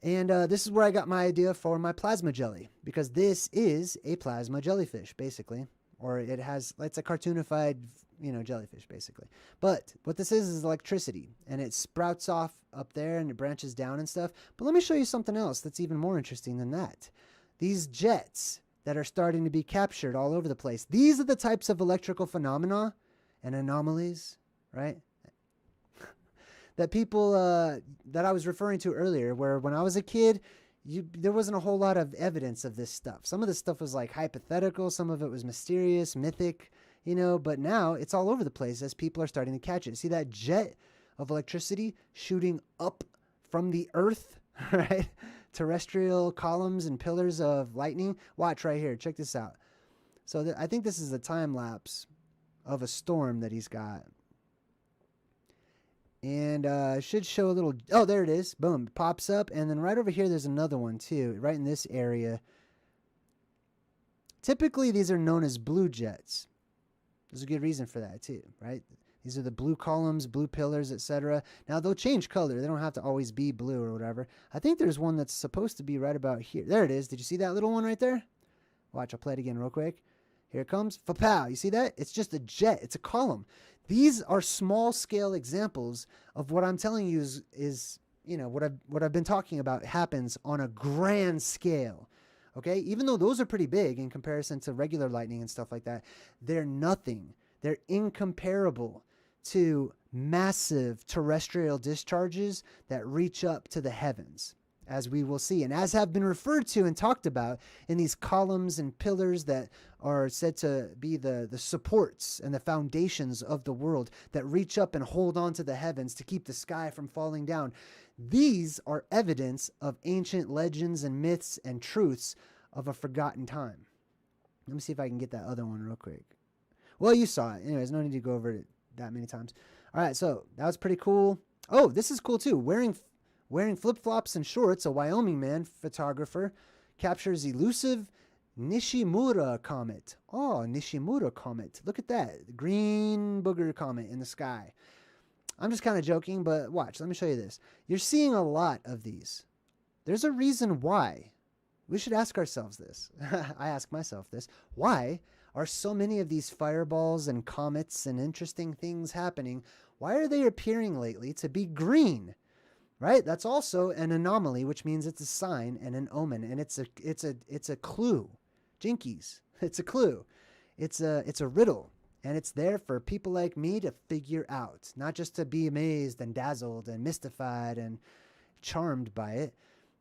And this is where I got my idea for my plasma jelly, because this is a plasma jellyfish, basically. Or it's a cartoonified, jellyfish, basically. But what this is electricity, and it sprouts off up there and it branches down and stuff. But let me show you something else that's even more interesting than that. These jets that are starting to be captured all over the place. These are the types of electrical phenomena and anomalies, right? That people that I was referring to earlier, where when I was a kid, there wasn't a whole lot of evidence of this stuff. Some of this stuff was like hypothetical, some of it was mysterious, mythic, but now it's all over the place as people are starting to catch it. See that jet of electricity shooting up from the earth, right? Terrestrial columns and pillars of lightning. Watch right here. Check this out. So I think this is a time lapse of a storm that he's got. And should show a little... Oh, there it is. Boom. It pops up. And then right over here, there's another one, too. Right in this area. Typically, these are known as blue jets. There's a good reason for that, too, right? These are the blue columns, blue pillars, etc. Now, they'll change color. They don't have to always be blue or whatever. I think there's one that's supposed to be right about here. There it is. Did you see that little one right there? Watch. I'll play it again real quick. Here it comes. Fa-pow. You see that? It's just a jet. It's a column. These are small-scale examples of what I'm telling you is what I've been talking about happens on a grand scale. Okay? Even though those are pretty big in comparison to regular lightning and stuff like that, they're nothing. They're incomparable to massive terrestrial discharges that reach up to the heavens, as we will see, and as have been referred to and talked about in these columns and pillars that are said to be the supports and the foundations of the world that reach up and hold on to the heavens to keep the sky from falling down. These are evidence of ancient legends and myths and truths of a forgotten time. Let me see if I can get that other one real quick. Well, you saw it. Anyways, no need to go over it that many times. All right, so that was pretty cool. Oh, this is cool too. Wearing flip-flops and shorts, a Wyoming man, photographer, captures elusive Nishimura comet. Oh, Nishimura comet. Look at that. Green booger comet in the sky. I'm just kind of joking, but watch. Let me show you this. You're seeing a lot of these. There's a reason why. We should ask ourselves this. I ask myself this. Why are so many of these fireballs and comets and interesting things happening? Why are they appearing lately to be green? Right? That's also an anomaly, which means it's a sign and an omen, and it's a clue. Jinkies. It's a clue. It's a riddle, and it's there for people like me to figure out, not just to be amazed and dazzled and mystified and charmed by it,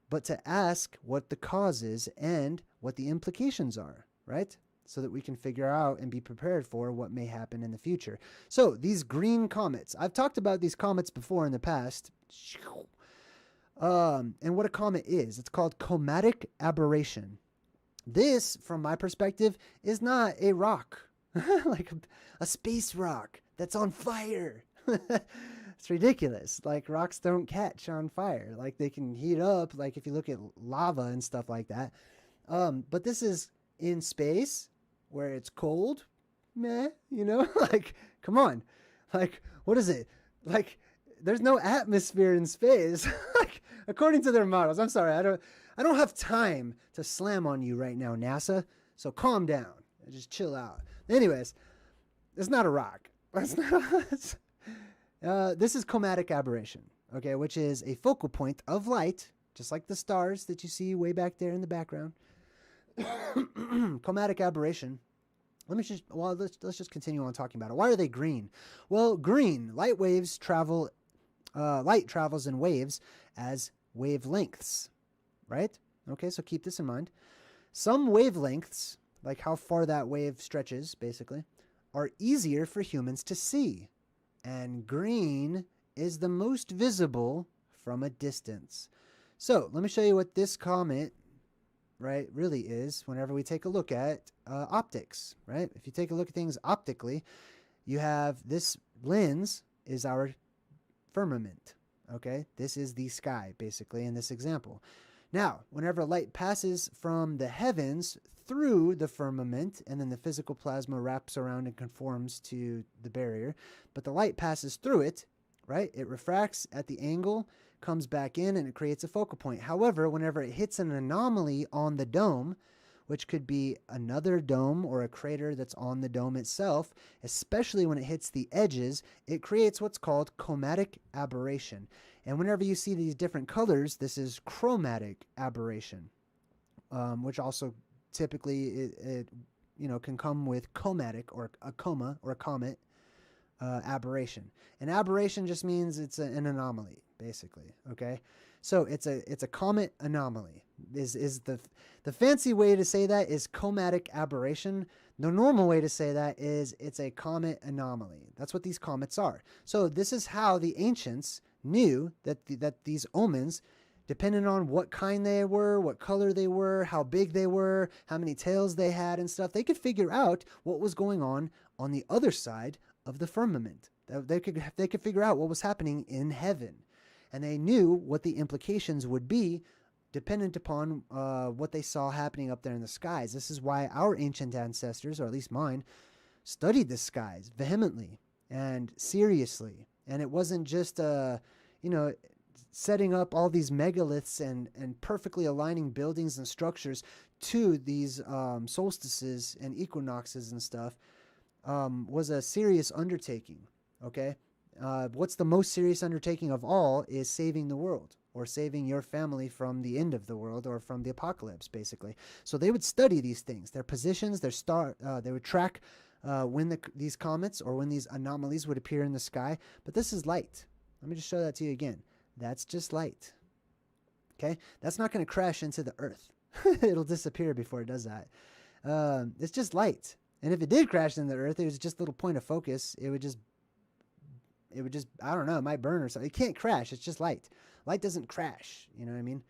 but to ask what the cause is and what the implications are, right? So that we can figure out and be prepared for what may happen in the future. So these green comets, I've talked about these comets before in the past. And what a comet is, it's called chromatic aberration. This, from my perspective, is not a rock, like a space rock that's on fire. It's ridiculous. Like, rocks don't catch on fire. Like, they can heat up, like if you look at lava and stuff like that. But this is in space where it's cold. Meh, you know? Like, come on. Like, what is it? Like, there's no atmosphere in space. Like, according to their models. I'm sorry, I don't have time to slam on you right now, NASA. So calm down. Just chill out. Anyways, it's not a rock. It's not, this is chromatic aberration, okay, which is a focal point of light, just like the stars that you see way back there in the background. Chromatic aberration. Let's just continue on talking about it. Why are they green? Well, green, light travels in waves as wavelengths, right? Okay, so keep this in mind. Some wavelengths, like how far that wave stretches, basically, are easier for humans to see. And green is the most visible from a distance. So let me show you what this comet, right, really is whenever we take a look at optics, right? If you take a look at things optically, you have this lens is our firmament, okay? This is the sky, basically, in this example. Now, whenever light passes from the heavens through the firmament, and then the physical plasma wraps around and conforms to the barrier, but the light passes through it, right? It refracts at the angle, comes back in, and it creates a focal point. However, whenever it hits an anomaly on the dome, which could be another dome or a crater that's on the dome itself, especially when it hits the edges, it creates what's called chromatic aberration. And whenever you see these different colors, this is chromatic aberration, which also typically it can come with chromatic or a coma or a comet aberration. An aberration just means it's an anomaly, basically. Okay, so it's a comet anomaly. Is the fancy way to say that is chromatic aberration. The normal way to say that is it's a comet anomaly. That's what these comets are. So this is how the ancients knew that these omens, depending on what kind they were, what color they were, how big they were, how many tails they had and stuff, they could figure out what was going on the other side of the firmament. They could figure out what was happening in heaven. And they knew what the implications would be dependent upon what they saw happening up there in the skies. This is why our ancient ancestors, or at least mine, studied the skies vehemently and seriously. And it wasn't just, setting up all these megaliths and perfectly aligning buildings and structures to these solstices and equinoxes and stuff was a serious undertaking, okay? What's the most serious undertaking of all is saving the world, or saving your family from the end of the world or from the apocalypse, basically. So they would study these things, their positions, their star. They would track when these comets or when these anomalies would appear in the sky. But this is light. Let me just show that to you again. That's just light. Okay? That's not going to crash into the earth. It'll disappear before it does that. It's just light. And if it did crash into the earth, it was just a little point of focus. It would just, I don't know, it might burn or something. It can't crash. It's just light. Light doesn't crash. You know what I mean?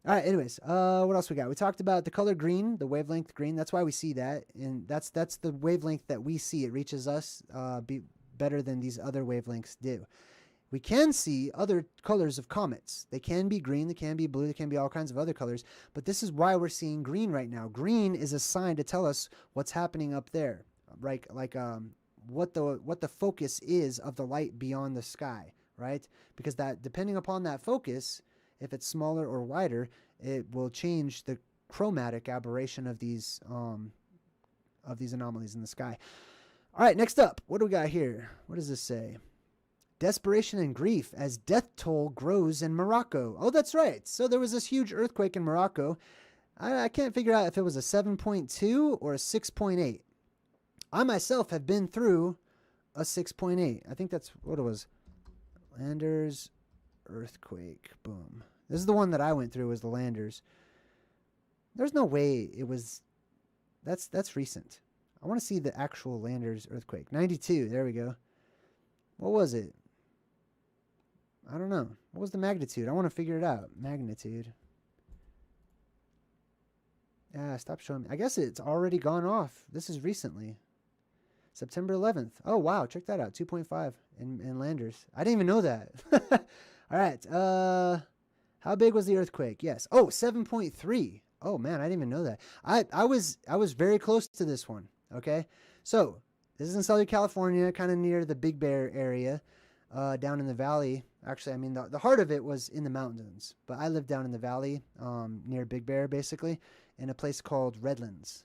All right, anyways, what else we got? We talked about the color green, the wavelength green. That's why we see that. And that's the wavelength that we see. It reaches us better than these other wavelengths do. We can see other colors of comets. They can be green, they can be blue, they can be all kinds of other colors. But this is why we're seeing green right now. Green is a sign to tell us what's happening up there. Right? Like what the focus is of the light beyond the sky, right? Because that, depending upon that focus, if it's smaller or wider, it will change the chromatic aberration of these anomalies in the sky. All right, next up, what do we got here? What does this say? Desperation and grief as death toll grows in Morocco. Oh, that's right. So there was this huge earthquake in Morocco. I can't figure out if it was a 7.2 or a 6.8. I myself have been through a 6.8. I think that's what it was. Landers earthquake. Boom. This is the one that I went through, was the Landers. There's no way it was... That's recent. I want to see the actual Landers earthquake. 92. There we go. What was it? I don't know. What was the magnitude? I want to figure it out. Magnitude. Yeah, stop showing me. I guess it's already gone off. This is recently. September 11th. Oh, wow. Check that out. 2.5 in Landers. I didn't even know that. All right. How big was the earthquake? Yes. Oh, 7.3. Oh, man. I didn't even know that. I was very close to this one. Okay. So this is in Southern California, kind of near the Big Bear area, down in the valley. Actually, I mean, the heart of it was in the mountains, but I lived down in the valley, near Big Bear, basically, in a place called Redlands.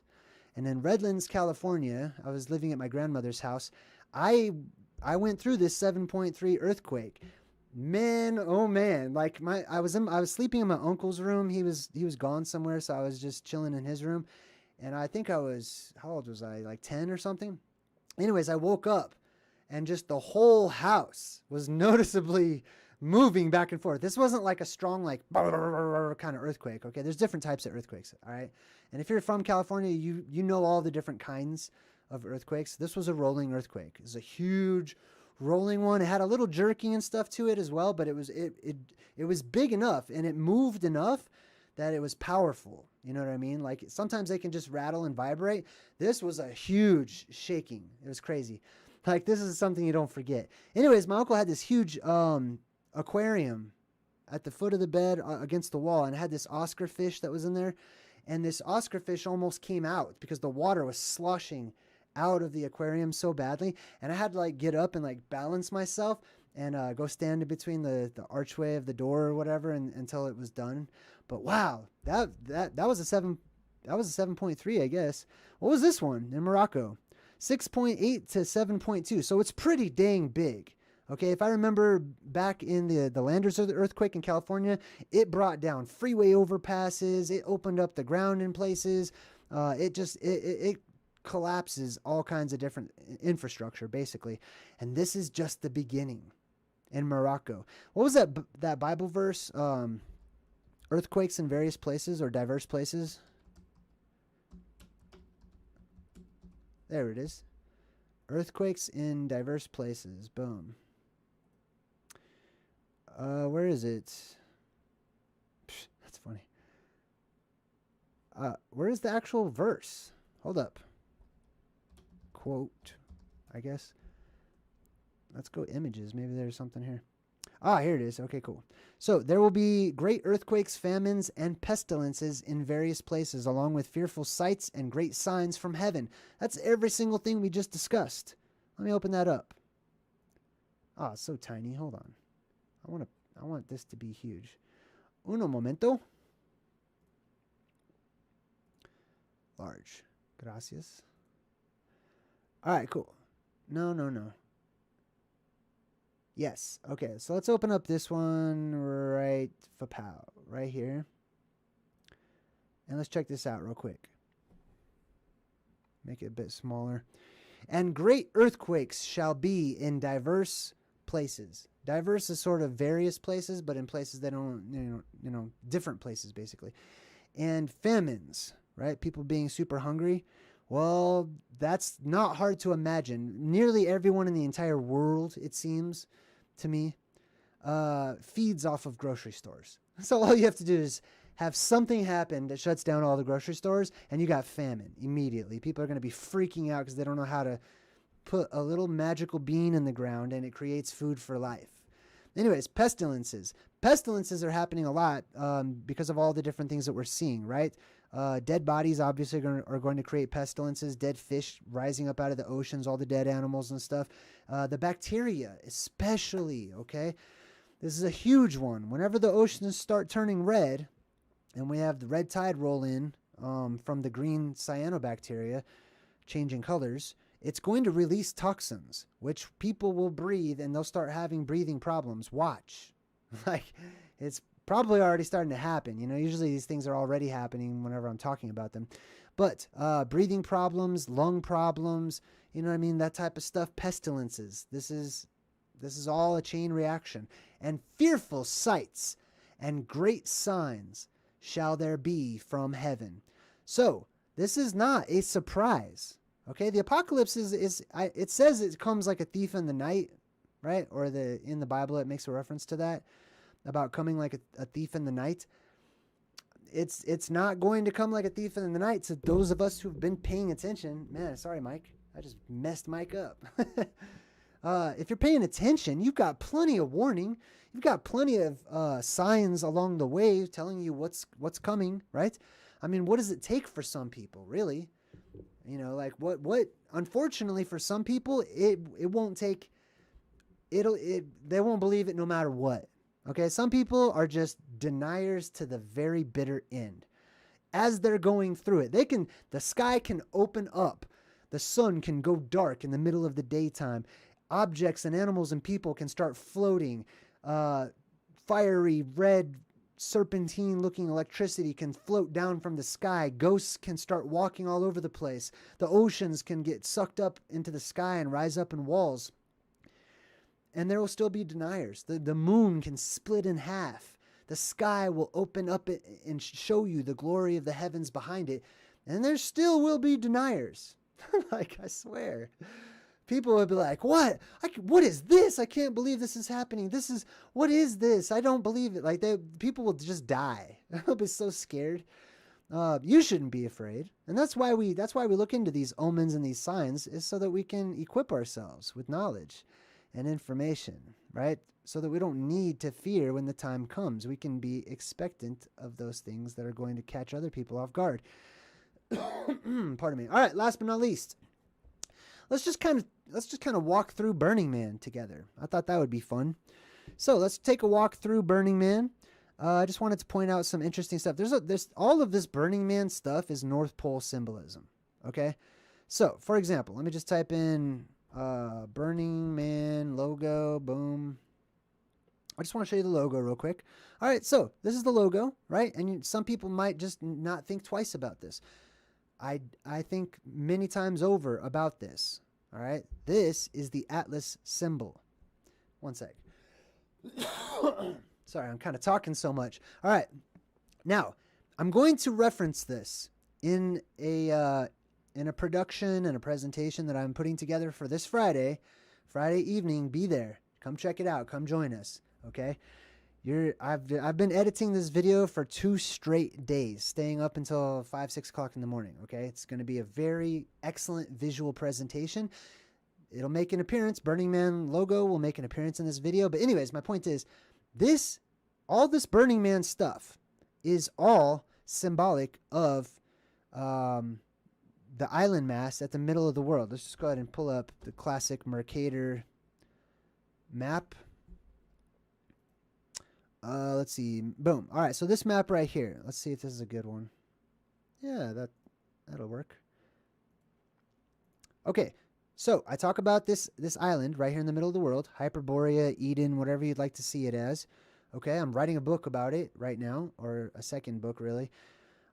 And in Redlands, California, I was living at my grandmother's house. I went through this 7.3 earthquake. Man, oh man! Like I was sleeping in my uncle's room. He was gone somewhere, so I was just chilling in his room. And I think how old was I? Like 10 or something. Anyways, I woke up, and just the whole house was noticeably moving back and forth. This wasn't like a strong, like, kind of earthquake, okay? There's different types of earthquakes, all right? And if you're from California, you know all the different kinds of earthquakes. This was a rolling earthquake. It was a huge rolling one. It had a little jerking and stuff to it as well, but it was big enough, and it moved enough that it was powerful. You know what I mean? Like, sometimes they can just rattle and vibrate. This was a huge shaking. It was crazy. Like, this is something you don't forget. Anyways, my uncle had this huge aquarium at the foot of the bed against the wall, and it had this Oscar fish that was in there. And this Oscar fish almost came out because the water was sloshing out of the aquarium so badly. And I had to, like, get up and, like, balance myself and go stand in between the archway of the door or whatever until it was done. But wow, that was a 7.3, I guess. What was this one in Morocco? 6.8 to 7.2. So it's pretty dang big. Okay, if I remember back in the Landers earthquake in California, it brought down freeway overpasses. It opened up the ground in places. It collapses all kinds of different infrastructure, basically. And this is just the beginning in Morocco. What was that Bible verse? Earthquakes in various places or diverse places. There it is. Earthquakes in diverse places. Boom. Where is it? That's funny. Where is the actual verse? Hold up. Quote, I guess. Let's go images. Maybe there's something here. Ah, here it is. Okay, cool. So there will be great earthquakes, famines, and pestilences in various places, along with fearful sights and great signs from heaven. That's every single thing we just discussed. Let me open that up. Ah, it's so tiny. Hold on. I want this to be huge. Uno momento. Large. Gracias. All right, cool. No. Yes. Okay, so let's open up this one right here. And let's check this out real quick. Make it a bit smaller. And great earthquakes shall be in diverse places. Diverse is sort of various places, but in places that don't, different places basically. And famines, right? People being super hungry. Well, that's not hard to imagine. Nearly everyone in the entire world, it seems to me, feeds off of grocery stores. So all you have to do is have something happen that shuts down all the grocery stores, and you got famine immediately. People are going to be freaking out because they don't know how to put a little magical bean in the ground, and it creates food for life. Anyways, pestilences. Pestilences are happening a lot because of all the different things that we're seeing, right? Dead bodies obviously are going to create pestilences. Dead fish rising up out of the oceans, all the dead animals and stuff. The bacteria especially, okay? This is a huge one. Whenever the oceans start turning red and we have the red tide roll in from the green cyanobacteria changing colors, it's going to release toxins, which people will breathe and they'll start having breathing problems. Watch. Like, it's probably already starting to happen. You know, usually these things are already happening whenever I'm talking about them. But breathing problems, lung problems, you know what I mean? That type of stuff, pestilences. This is all a chain reaction. And fearful sights and great signs shall there be from heaven. So, this is not a surprise. Okay, the apocalypse it says it comes like a thief in the night, right? Or in the Bible it makes a reference to that, about coming like a thief in the night. It's not going to come like a thief in the night. So those of us who've been paying attention, man, sorry, Mike, I just messed Mike up. If you're paying attention, you've got plenty of warning. You've got plenty of signs along the way telling you what's coming, right? I mean, what does it take for some people, really? You know, like what unfortunately for some people, it won't take, they won't believe it no matter what. Okay. Some people are just deniers to the very bitter end. As they're going through it, the sky can open up. The sun can go dark in the middle of the daytime. Objects and animals and people can start floating. Fiery red serpentine looking electricity can float down from the sky. Ghosts can start walking all over the place. The oceans can get sucked up into the sky and rise up in walls. And there will still be deniers. The moon can split in half. The sky will open up and show you the glory of the heavens behind it. And there still will be deniers. Like, I swear. People would be like, what? What is this? I can't believe this is happening. What is this? I don't believe it. Like, people will just die. They'll be so scared. You shouldn't be afraid. And that's why we look into these omens and these signs, is so that we can equip ourselves with knowledge and information, right? So that we don't need to fear when the time comes. We can be expectant of those things that are going to catch other people off guard. Pardon me. All right, last but not least. Let's just kind of walk through Burning Man together. I thought that would be fun. So let's take a walk through Burning Man. I just wanted to point out some interesting stuff. There's all of this Burning Man stuff is North Pole symbolism. Okay, so for example, let me just type in Burning Man logo. Boom. I just want to show you the logo real quick. All right, so this is the logo, right? And some people might just not think twice about this. I think many times over about this. All right. This is the Atlas symbol. One sec. Sorry, I'm kind of talking so much. All right. Now, I'm going to reference this in a production and a presentation that I'm putting together for this Friday evening. Be there. Come check it out. Come join us. Okay. I've been editing this video for 2 straight days, staying up until 5, 6 o'clock in the morning. Okay. It's going to be a very excellent visual presentation. It'll make an appearance. Burning Man logo will make an appearance in this video. But anyways, my point is all this Burning Man stuff is all symbolic of the island mass at the middle of the world. Let's just go ahead and pull up the classic Mercator map. Let's see. Boom. All right. So this map right here. Let's see if this is a good one. Yeah, that'll work. Okay. So I talk about this island right here in the middle of the world, Hyperborea, Eden, whatever you'd like to see it as. Okay. I'm writing a book about it right now, or a second book really.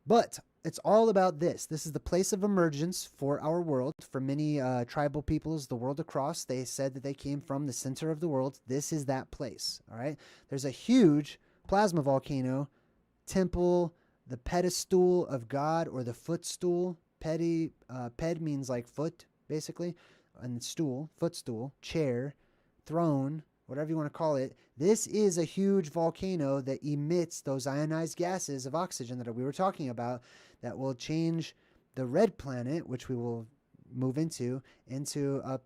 But it's all about this. This is the place of emergence for our world. For many tribal peoples, the world across, they said that they came from the center of the world. This is that place. All right. There's a huge plasma volcano, temple, the pedestal of God, or the footstool. Ped means like foot, basically, and stool, footstool, chair, throne, whatever you want to call it. This is a huge volcano that emits those ionized gases of oxygen that we were talking about, that will change the red planet, which we will move into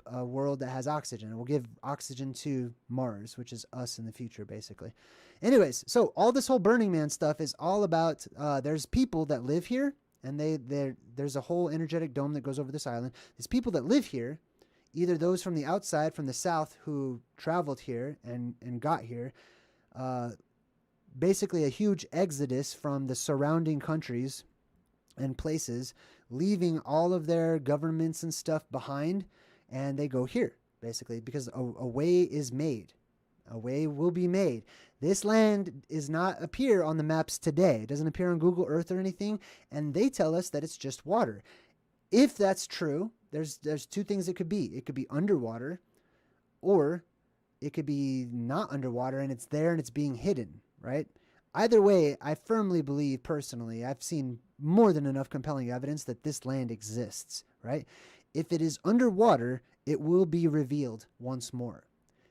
a world that has oxygen. We'll give oxygen to Mars, which is us in the future, basically. Anyways, so all this whole Burning Man stuff is all about, there's people that live here, and there's a whole energetic dome that goes over this island. There's people that live here, either those from the outside, from the south, who traveled here and got here, basically a huge exodus from the surrounding countries and places, leaving all of their governments and stuff behind, and they go here, basically, because a way is made. A way will be made. This land does not appear on the maps today. It doesn't appear on Google Earth or anything, and they tell us that it's just water. If that's true, there's two things it could be. It could be underwater, or it could be not underwater, and it's there and it's being hidden, right? Either way, I firmly believe, personally, I've seen more than enough compelling evidence that this land exists, right? If it is underwater, it will be revealed once more.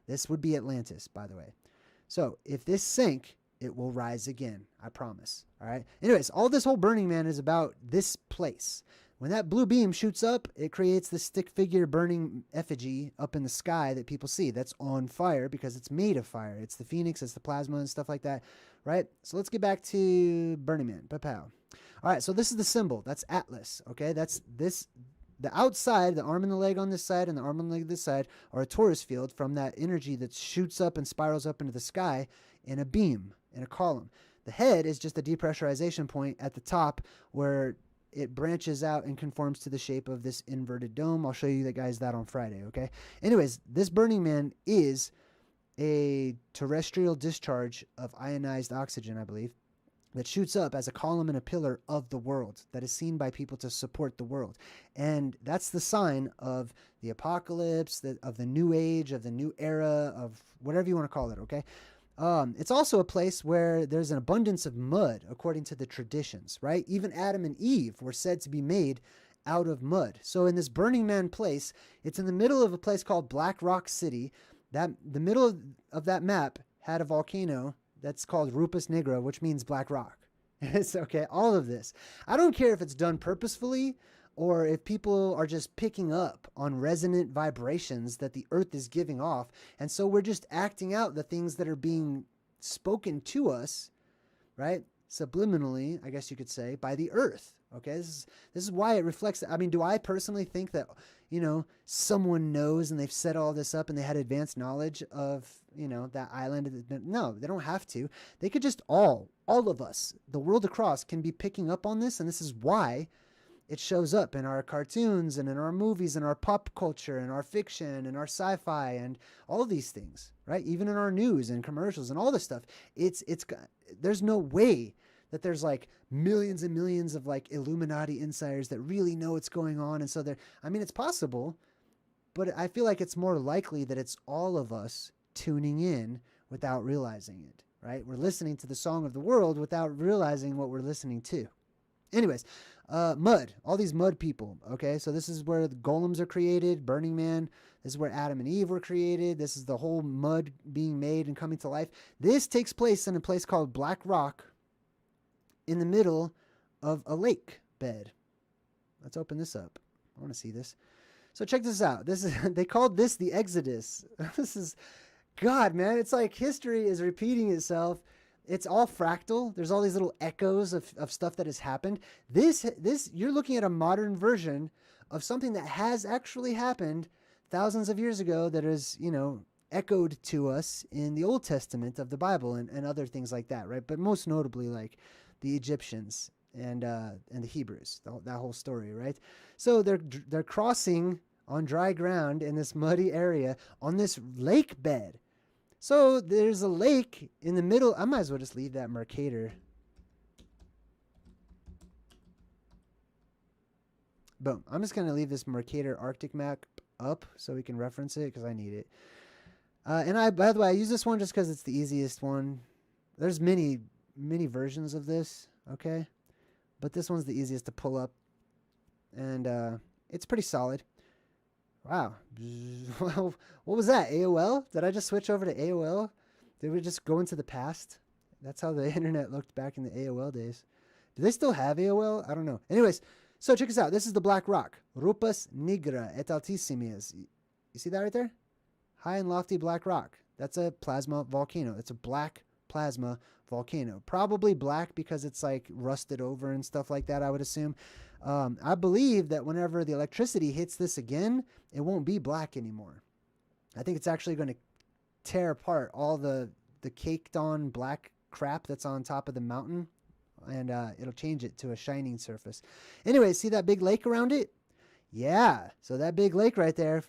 This would be Atlantis, by the way. So if this sank, it will rise again. I promise. All right. Anyways, all this whole Burning Man is about this place. When that blue beam shoots up, it creates this stick figure burning effigy up in the sky that people see. That's on fire because it's made of fire. It's the phoenix, it's the plasma and stuff like that, right? So let's get back to Burning Man. Pow. All right, so this is the symbol. That's Atlas, okay? That's this. The outside, the arm and the leg on this side and the arm and leg on this side are a torus field from that energy that shoots up and spirals up into the sky in a beam, in a column. The head is just a depressurization point at the top where it branches out and conforms to the shape of this inverted dome. I'll show you guys that on Friday, okay? Anyways, this Burning Man is a terrestrial discharge of ionized oxygen, I believe, that shoots up as a column and a pillar of the world that is seen by people to support the world. And that's the sign of the apocalypse, of the new age, of the new era, of whatever you want to call it, okay? It's also a place where there's an abundance of mud, according to the traditions, right? Even Adam and Eve were said to be made out of mud. So in this Burning Man place, it's in the middle of a place called Black Rock City. The middle of that map had a volcano that's called Rupus Nigra, which means black rock. It's okay, all of this. I don't care if it's done purposefully or if people are just picking up on resonant vibrations that the earth is giving off. And so we're just acting out the things that are being spoken to us, right? Subliminally, I guess you could say, by the earth. Okay, this is why it reflects. I mean, do I personally think that, someone knows and they've set all this up and they had advanced knowledge of, that island? No, they don't have to. They could just all of us, the world across, can be picking up on this. And this is why it shows up in our cartoons and in our movies and our pop culture and our fiction and our sci-fi and all of these things, right? Even in our news and commercials and all this stuff. There's no way that there's like millions and millions of like Illuminati insiders that really know what's going on. And so it's possible, but I feel like it's more likely that it's all of us tuning in without realizing it, right? We're listening to the song of the world without realizing what we're listening to. Anyways, mud, all these mud people. Okay. So this is where the golems are created. Burning Man. This is where Adam and Eve were created. This is the whole mud being made and coming to life. This takes place in a place called Black Rock, in the middle of a lake bed. Let's open this up. I want to see this. So check this out. They called this the Exodus. This is, God, man, it's like history is repeating itself. It's all fractal. There's all these little echoes of stuff that has happened. This you're looking at a modern version of something that has actually happened thousands of years ago that is, echoed to us in the Old Testament of the Bible and other things like that, right? But most notably, like the Egyptians and the Hebrews, that whole story, right? So they're crossing on dry ground in this muddy area on this lake bed. So there's a lake in the middle. I might as well just leave that Mercator. Boom. I'm just going to leave this Mercator Arctic map up so we can reference it because I need it. By the way, I use this one just because it's the easiest one. There's many versions of this, okay? But this one's the easiest to pull up. And it's pretty solid. Wow. Well, what was that? AOL? Did I just switch over to AOL? Did we just go into the past? That's how the internet looked back in the AOL days. Do they still have AOL? I don't know. Anyways, So check this out. This is the black rock. Rupas nigra et altissimas. You see that right there? High and lofty black rock. That's a plasma volcano. It's a black plasma volcano. Probably black because it's like rusted over and stuff like that, I would assume. I believe that whenever the electricity hits this again, it won't be black anymore. I think it's actually going to tear apart all the caked on black crap that's on top of the mountain, and it'll change it to a shining surface. Anyway, see that big lake around it? Yeah. So that big lake right there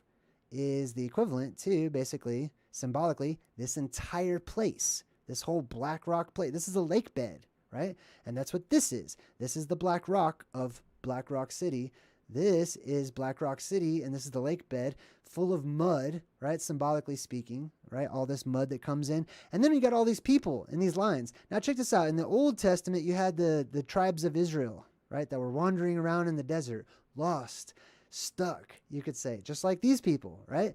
is the equivalent to, basically, symbolically, this entire place. This whole black rock plate. This is a lake bed, right? And that's what this is. This is the black rock of Black Rock City. This is Black Rock City, and this is the lake bed full of mud, right? Symbolically speaking, right? All this mud that comes in. And then we got all these people in these lines. Now check this out. In the Old Testament, you had the tribes of Israel, right? That were wandering around in the desert, lost, stuck, you could say, just like these people, right?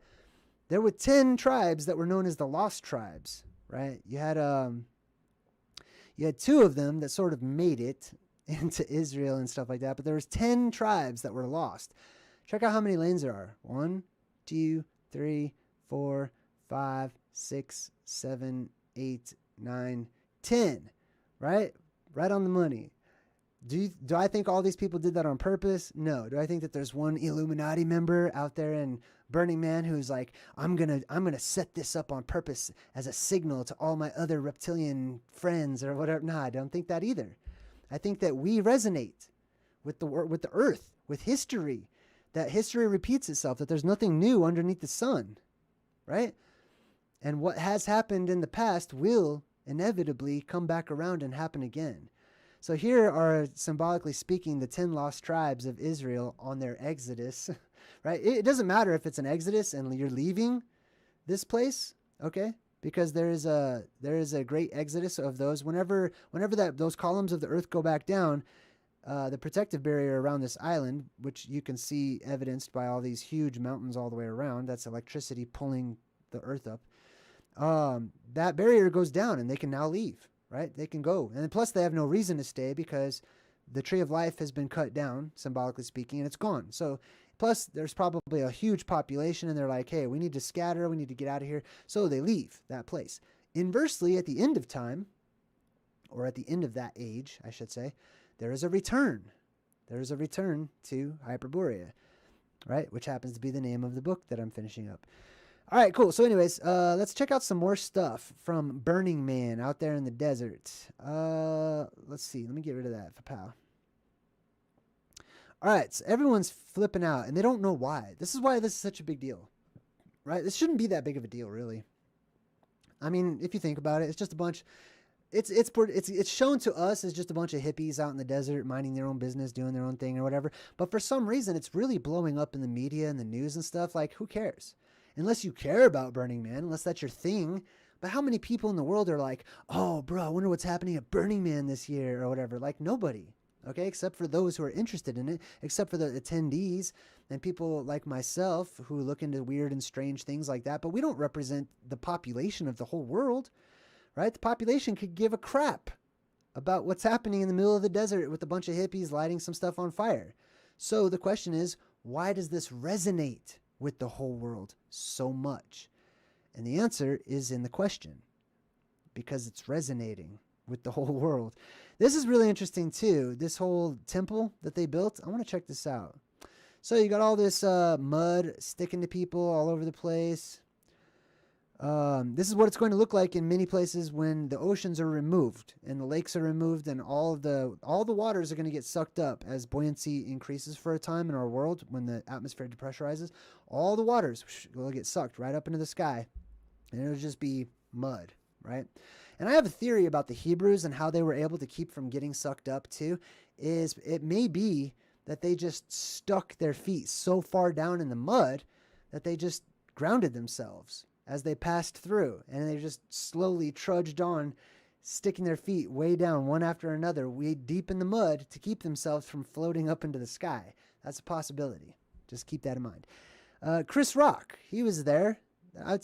There were 10 tribes that were known as the lost tribes, right? You had 2 of them that sort of made it into Israel and stuff like that, but there was 10 tribes that were lost. Check out how many lanes there are. 1, 2, 3, 4, 5, 6, 7, 8, 9, 10, right? Right on the money. Do I think all these people did that on purpose? No. Do I think that there's one Illuminati member out there in Burning Man who's like, I'm gonna set this up on purpose as a signal to all my other reptilian friends or whatever? No, I don't think that either. I think that we resonate with the earth, with history, that history repeats itself, that there's nothing new underneath the sun, right? And what has happened in the past will inevitably come back around and happen again. So here are, symbolically speaking, the 10 lost tribes of Israel on their exodus, right? It doesn't matter if it's an exodus and you're leaving this place, okay? Because there is a great exodus of those. Whenever those columns of the earth go back down, the protective barrier around this island, which you can see evidenced by all these huge mountains all the way around, that's electricity pulling the earth up. That barrier goes down and they can now leave. Right? They can go. And plus they have no reason to stay because the tree of life has been cut down, symbolically speaking, and it's gone. So plus there's probably a huge population and they're like, hey, we need to scatter. We need to get out of here. So they leave that place. Inversely, at the end of time, or at the end of that age, I should say, there is a return. There is a return to Hyperborea, right? Which happens to be the name of the book that I'm finishing up. All right, cool. So anyways, let's check out some more stuff from Burning Man out there in the desert. Let's see. Let me get rid of that for pow. All right, so everyone's flipping out, and they don't know why. This is why this is such a big deal, right? This shouldn't be that big of a deal, really. I mean, if you think about it, it's just a bunch. It's shown to us as just a bunch of hippies out in the desert minding their own business, doing their own thing or whatever. But for some reason, it's really blowing up in the media and the news and stuff. Like, who cares? Unless you care about Burning Man, unless that's your thing. But how many people in the world are like, oh, bro, I wonder what's happening at Burning Man this year or whatever? Like, nobody, okay, except for those who are interested in it, except for the attendees and people like myself who look into weird and strange things like that. But we don't represent the population of the whole world, right? The population could give a crap about what's happening in the middle of the desert with a bunch of hippies lighting some stuff on fire. So the question is, why does this resonate with the whole world so much? And the answer is in the question, because it's resonating with the whole world. This is really interesting too. This whole temple that they built, I want to check this out. So you got all this mud sticking to people all over the place. This is what it's going to look like in many places when the oceans are removed and the lakes are removed and all the waters are going to get sucked up as buoyancy increases for a time in our world. When the atmosphere depressurizes, all the waters will get sucked right up into the sky, and it'll just be mud, right? And I have a theory about the Hebrews and how they were able to keep from getting sucked up too. Is it may be that they just stuck their feet so far down in the mud that they just grounded themselves as they passed through, and they just slowly trudged on, sticking their feet way down one after another, way deep in the mud to keep themselves from floating up into the sky. That's a possibility. Just keep that in mind. Chris Rock, he was there.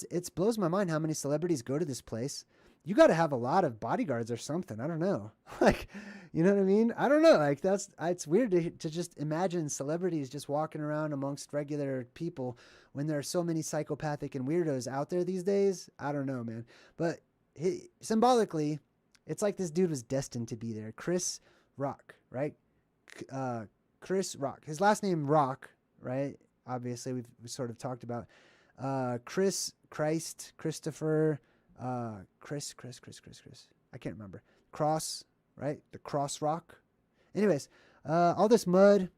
It blows my mind how many celebrities go to this place. you got to have a lot of bodyguards or something. I don't know. Like, you know what I mean? I don't know. Like, it's weird to just imagine celebrities just walking around amongst regular people when there are so many psychopathic and weirdos out there these days. I don't know, man. But symbolically, it's like this dude was destined to be there. Chris Rock, right? Chris Rock. His last name Rock, right? Obviously, we've sort of talked about Christopher, Chris. I can't remember. Cross, right? The Cross Rock. Anyways, all this mud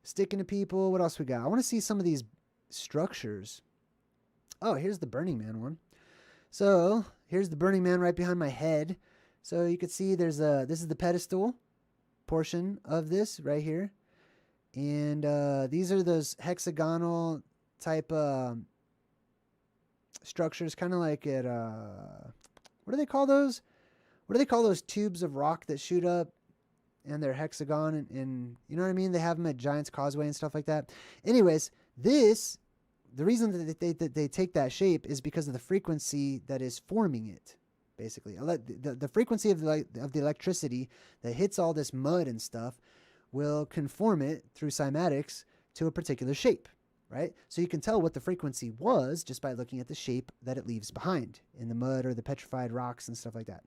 sticking to people. What else we got? I want to see some of these structures. Oh, here's the Burning Man one. So here's the Burning Man right behind my head. So you can see this is the pedestal portion of this right here. And these are those hexagonal type structures, kind of like at what do they call those? What do they call those tubes of rock that shoot up and they're hexagon and you know what I mean? They have them at Giant's Causeway and stuff like that. Anyways, the reason that they take that shape is because of the frequency that is forming it. Basically, the frequency of the electricity that hits all this mud and stuff will conform it through cymatics to a particular shape, right? So you can tell what the frequency was just by looking at the shape that it leaves behind in the mud or the petrified rocks and stuff like that.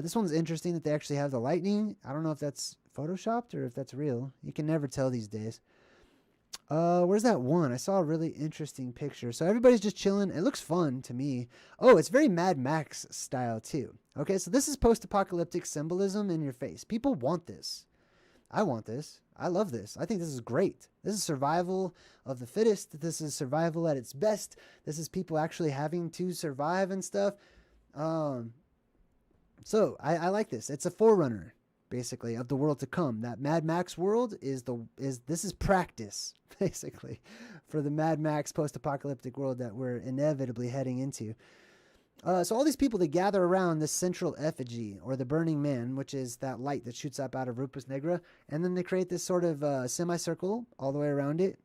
This one's interesting that they actually have the lightning. I don't know if that's photoshopped or if that's real. You can never tell these days. Where's that one? I saw a really interesting picture. So everybody's just chilling. It looks fun to me. Oh, it's very Mad Max style too. Okay, so this is post-apocalyptic symbolism in your face. People want this. I want this. I love this. I think this is great. This is survival of the fittest. This is survival at its best. This is people actually having to survive and stuff. So I like this. It's a forerunner, basically, of the world to come. That Mad Max world this is practice, basically, for the Mad Max post-apocalyptic world that we're inevitably heading into. So all these people, they gather around this central effigy, or the Burning Man, which is that light that shoots up out of Rupus Negra, and then they create this sort of semicircle all the way around it.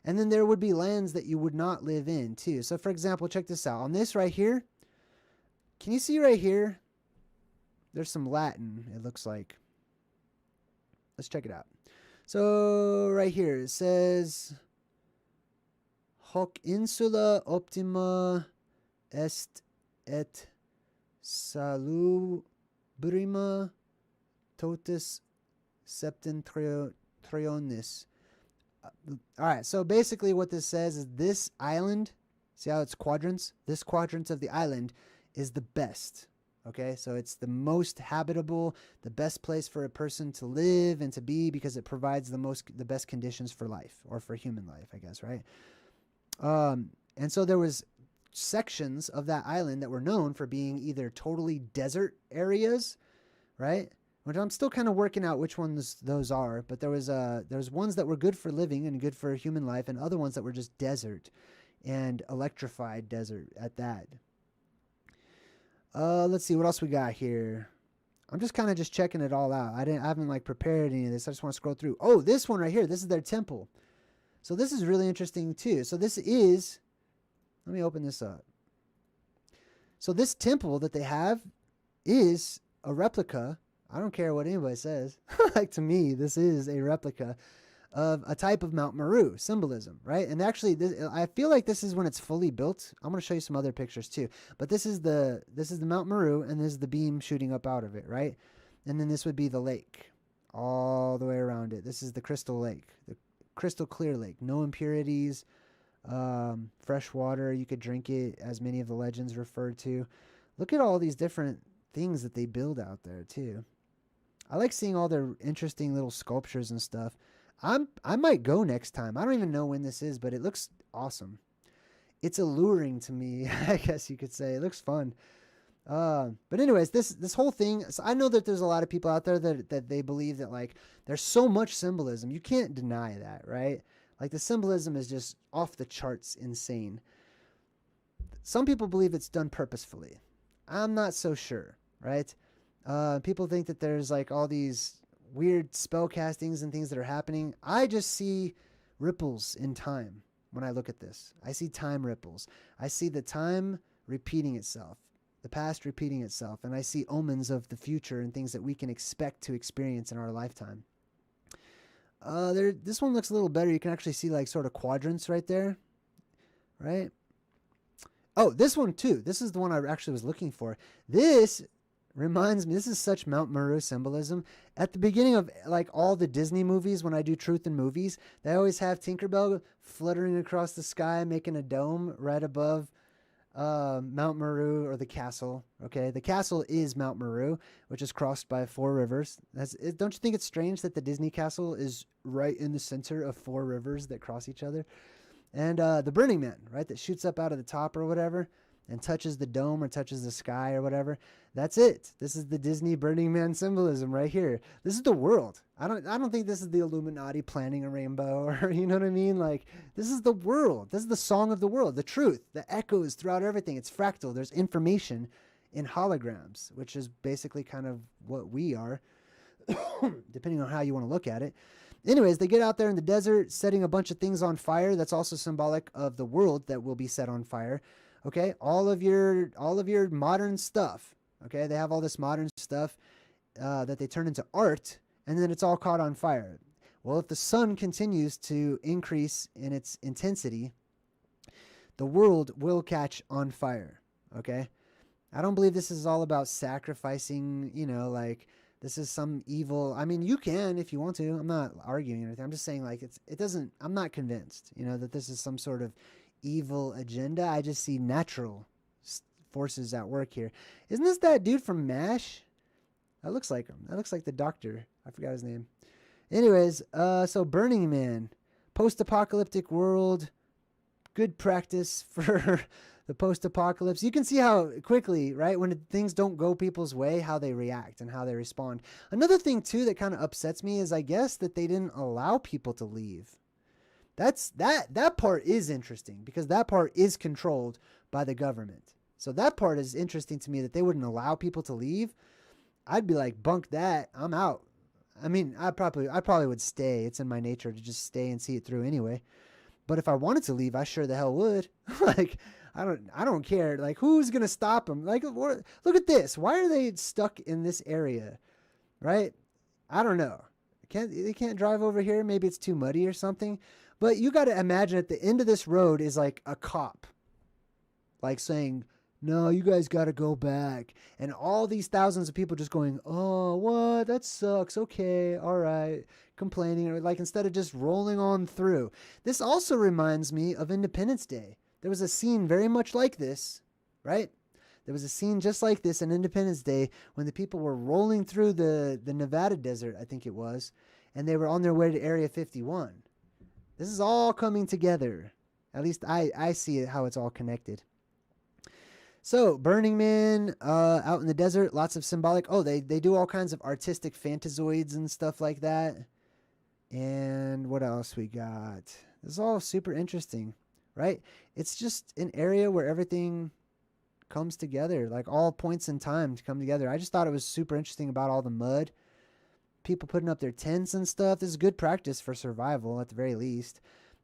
And then there would be lands that you would not live in, too. So, for example, check this out. On this right here, can you see right here? There's some Latin, it looks like. Let's check it out. So, right here, it says, Hoc insula optima est et salubrima totus septentrionis. All right, so basically what this says is this island, see how it's quadrants? This quadrant of the island is the best. Okay, so it's the most habitable, the best place for a person to live and to be because it provides the best conditions for life, or for human life, I guess, right? And so there was sections of that island that were known for being either totally desert areas, right? Which I'm still kind of working out which ones those are, but there's ones that were good for living and good for human life, and other ones that were just desert and electrified desert at that. Let's see what else we got here. I'm just kind of just checking it all out. I haven't like prepared any of this. I just want to scroll through. Oh, this one right here. This is their temple. So this is really interesting too. So this is, let me open this up. So this temple that they have is a replica. I don't care what anybody says. Like, to me, this is a replica of a type of Mount Meru symbolism, right? And actually, I feel like this is when it's fully built. I'm going to show you some other pictures too. But this is the Mount Meru, and this is the beam shooting up out of it, right? And then this would be the lake all the way around it. This is the crystal lake, the crystal clear lake, no impurities, fresh water. You could drink it, as many of the legends refer to. Look at all these different things that they build out there too. I like seeing all their interesting little sculptures and stuff. I might go next time. I don't even know when this is, but it looks awesome. It's alluring to me, I guess you could say. It looks fun. But anyways, this whole thing, so I know that there's a lot of people out there that they believe that, like, there's so much symbolism. You can't deny that, right? Like, the symbolism is just off the charts insane. Some people believe it's done purposefully. I'm not so sure, right? People think that there's like all these weird spell castings and things that are happening. I just see ripples in time when I look at this. I see time ripples. I see the time repeating itself. the past repeating itself, and I see omens of the future and things that we can expect to experience in our lifetime. This one looks a little better. You can actually see like sort of quadrants right there, right? Oh, this one too. This is the one I actually was looking for. This reminds me, this is such Mount Meru symbolism. At the beginning of like all the Disney movies, when I do Truth in Movies, they always have Tinkerbell fluttering across the sky, making a dome right above Mount Meru, or the castle. Okay, the castle is Mount Meru, which is crossed by 4 rivers. Don't you think it's strange that the Disney castle is right in the center of 4 rivers that cross each other? And the Burning Man, right, that shoots up out of the top or whatever and touches the dome or touches the sky or whatever. That's it. This is the Disney Burning Man symbolism right here. This is the world. I don't think this is the Illuminati planning a rainbow, or you know what I mean? Like, this is the world. This is the song of the world, the truth, the echoes throughout everything. It's fractal. There's information in holograms, which is basically kind of what we are, depending on how you want to look at it. Anyways, they get out there in the desert, setting a bunch of things on fire. That's also symbolic of the world that will be set on fire. Okay, all of your modern stuff. Okay, they have all this modern stuff that they turn into art, and then it's all caught on fire. Well, if the sun continues to increase in its intensity, the world will catch on fire. Okay, I don't believe this is all about sacrificing, like this is some evil. I mean, you can if you want to. I'm not arguing anything. I'm just saying, like, it doesn't, I'm not convinced, that this is some sort of evil agenda. I just see natural forces at work here. Isn't this that dude from MASH? That looks like him. That looks like the doctor. I forgot his name. Anyways, so Burning Man, post-apocalyptic world, good practice for the post-apocalypse. You can see how quickly, right, when things don't go people's way, how they react and how they respond. Another thing too that kind of upsets me is, I guess, that they didn't allow people to leave. That part is interesting, because that part is controlled by the government. So that part is interesting to me, that they wouldn't allow people to leave. I'd be like, bunk that, I'm out. I mean, I probably would stay. It's in my nature to just stay and see it through anyway. But if I wanted to leave, I sure the hell would. Like, I don't care. Like, who's gonna stop them? Like, look at this. Why are they stuck in this area? Right? I don't know. They can't drive over here. Maybe it's too muddy or something. But you got to imagine at the end of this road is like a cop, like saying, no, you guys got to go back. And all these thousands of people just going, oh, what? That sucks. Okay. All right. Complaining, or like, instead of just rolling on through. This also reminds me of Independence Day. There was a scene very much like this, right? There was a scene just like this in Independence Day when the people were rolling through the Nevada desert, I think it was, and they were on their way to Area 51. This is all coming together. At least I see it, how it's all connected. So, Burning Man, out in the desert, lots of symbolic. Oh, they do all kinds of artistic phantazoids and stuff like that. And what else we got? This is all super interesting, right? It's just an area where everything comes together, like all points in time to come together. I just thought it was super interesting about all the mud. People putting up their tents and stuff. This is good practice for survival at the very least.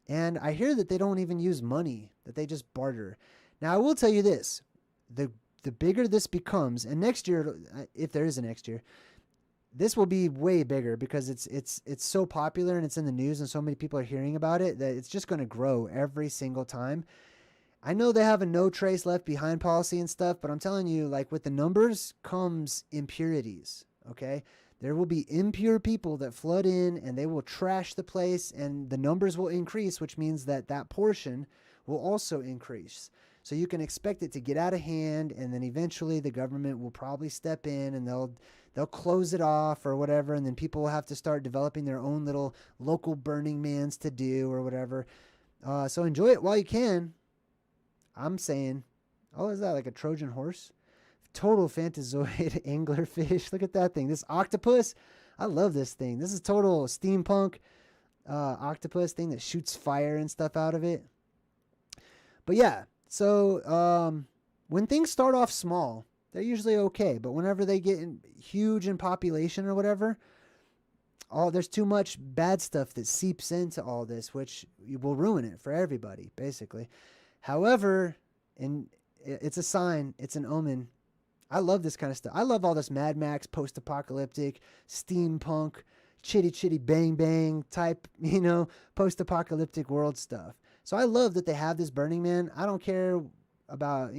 And I hear that they don't even use money, that they just barter. Now, I will tell you this. The bigger this becomes, and next year, if there is a next year, this will be way bigger, because it's so popular and it's in the news and so many people are hearing about it that it's just going to grow every single time. I know they have a no trace left behind policy and stuff, but I'm telling you, like, with the numbers comes impurities, okay? There will be impure people that flood in and they will trash the place, and the numbers will increase, which means that portion will also increase. So you can expect it to get out of hand, and then eventually the government will probably step in and they'll close it off or whatever, and then people will have to start developing their own little local Burning Mans to do or whatever. So enjoy it while you can. I'm saying, oh, is that like a Trojan horse? Total fantazoid anglerfish. Look at that thing. This octopus. I love this thing. This is total steampunk octopus thing that shoots fire and stuff out of it. But yeah, so when things start off small, they're usually okay. But whenever they get huge in population or whatever, there's too much bad stuff that seeps into all this, which will ruin it for everybody, basically. However, it's a sign, it's an omen I love this kind of stuff. I love all this Mad Max, post-apocalyptic, steampunk, chitty chitty bang bang type, post-apocalyptic world stuff. So I love that they have this Burning Man. I don't care about,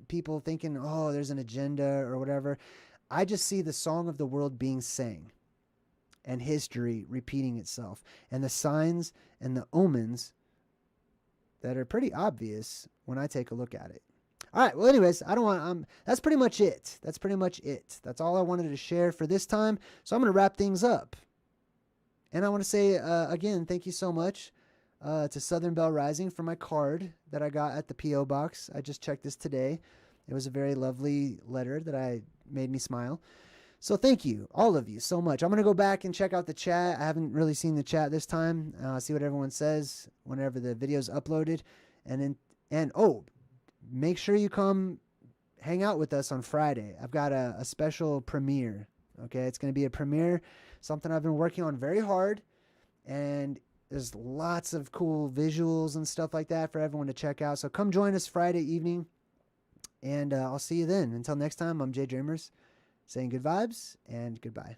people thinking, oh, there's an agenda or whatever. I just see the song of the world being sang and history repeating itself and the signs and the omens that are pretty obvious when I take a look at it. All right. Well, anyways, that's pretty much it. That's all I wanted to share for this time. So I'm going to wrap things up. And I want to say, again, thank you so much to Southern Bell Rising for my card that I got at the P.O. box. I just checked this today. It was a very lovely letter that made me smile. So thank you, all of you, so much. I'm going to go back and check out the chat. I haven't really seen the chat this time. See what everyone says whenever the video's uploaded. And make sure you come hang out with us on Friday. I've got a special premiere. Okay, it's going to be a premiere, something I've been working on very hard. And there's lots of cool visuals and stuff like that for everyone to check out. So come join us Friday evening. And I'll see you then. Until next time, I'm JayDreamerZ saying good vibes and goodbye.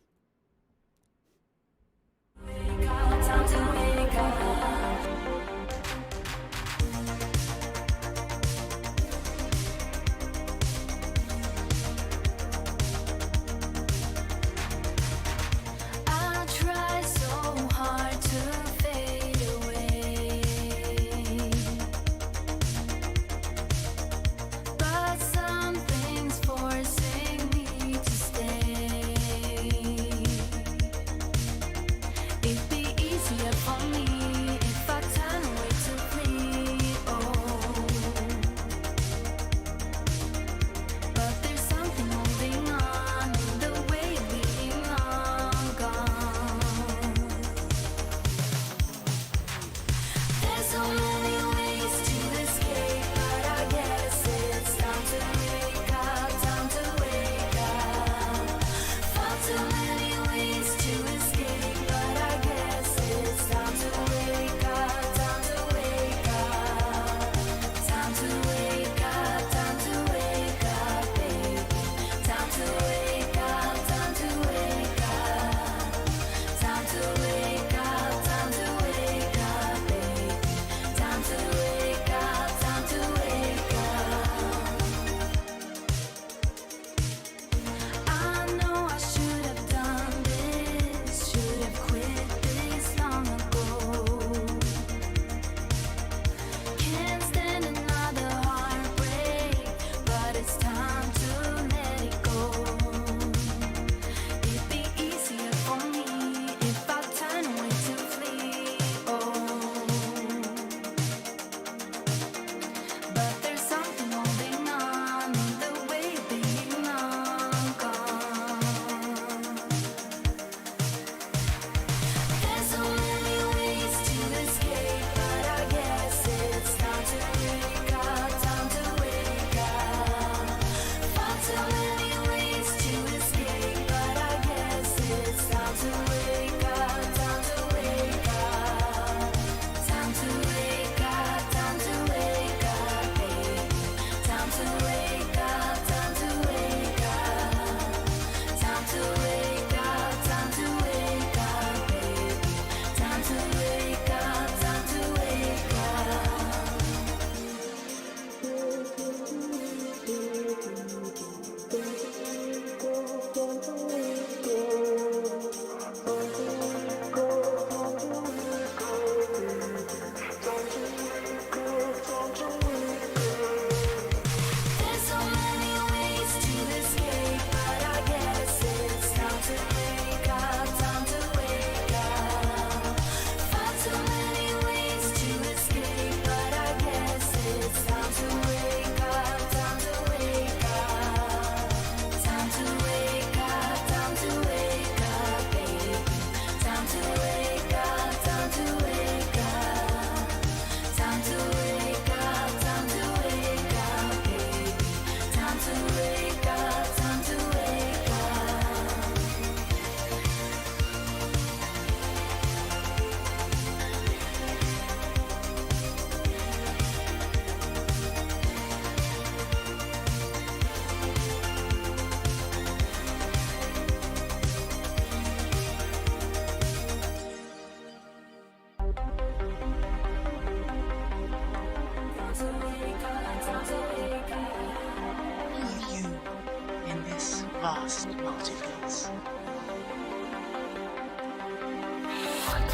vast multiverse.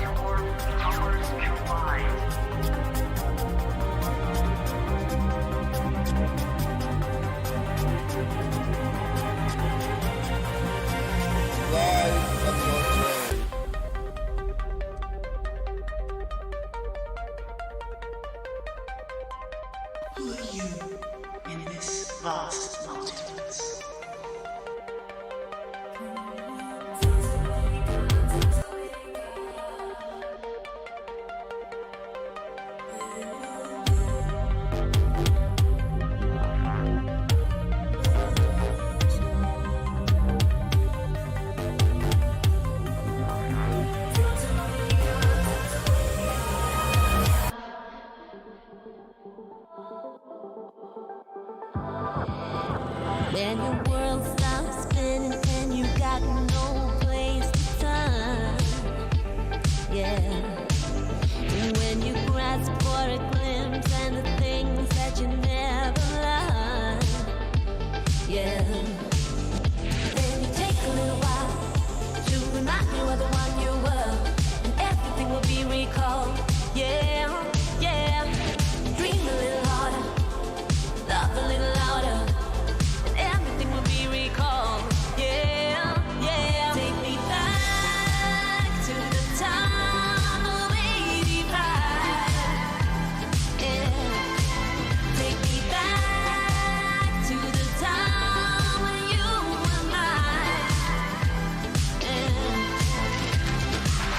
Your powers collide. Live at your train. Who are you in this vast multiverse? When your world stops spinning and you got no place to turn, yeah. And when you grasp for a glimpse and the things that you never learned, yeah. Then you take a little while to remind you of the one you were, and everything will be recalled, yeah, yeah. Dream a little harder, love a little louder. Everything will be recalled, yeah, yeah. Take me back to the time of 85, yeah. Take me back to the time when you were mine, yeah.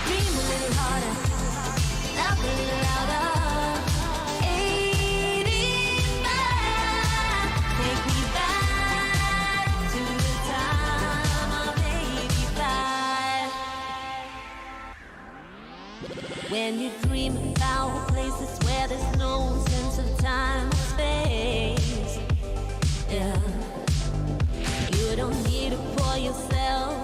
Dream a little harder, love a little louder. 85, take me back to the time of 85. When you dream about places where there's no sense of time or space, yeah. You don't need to pour yourself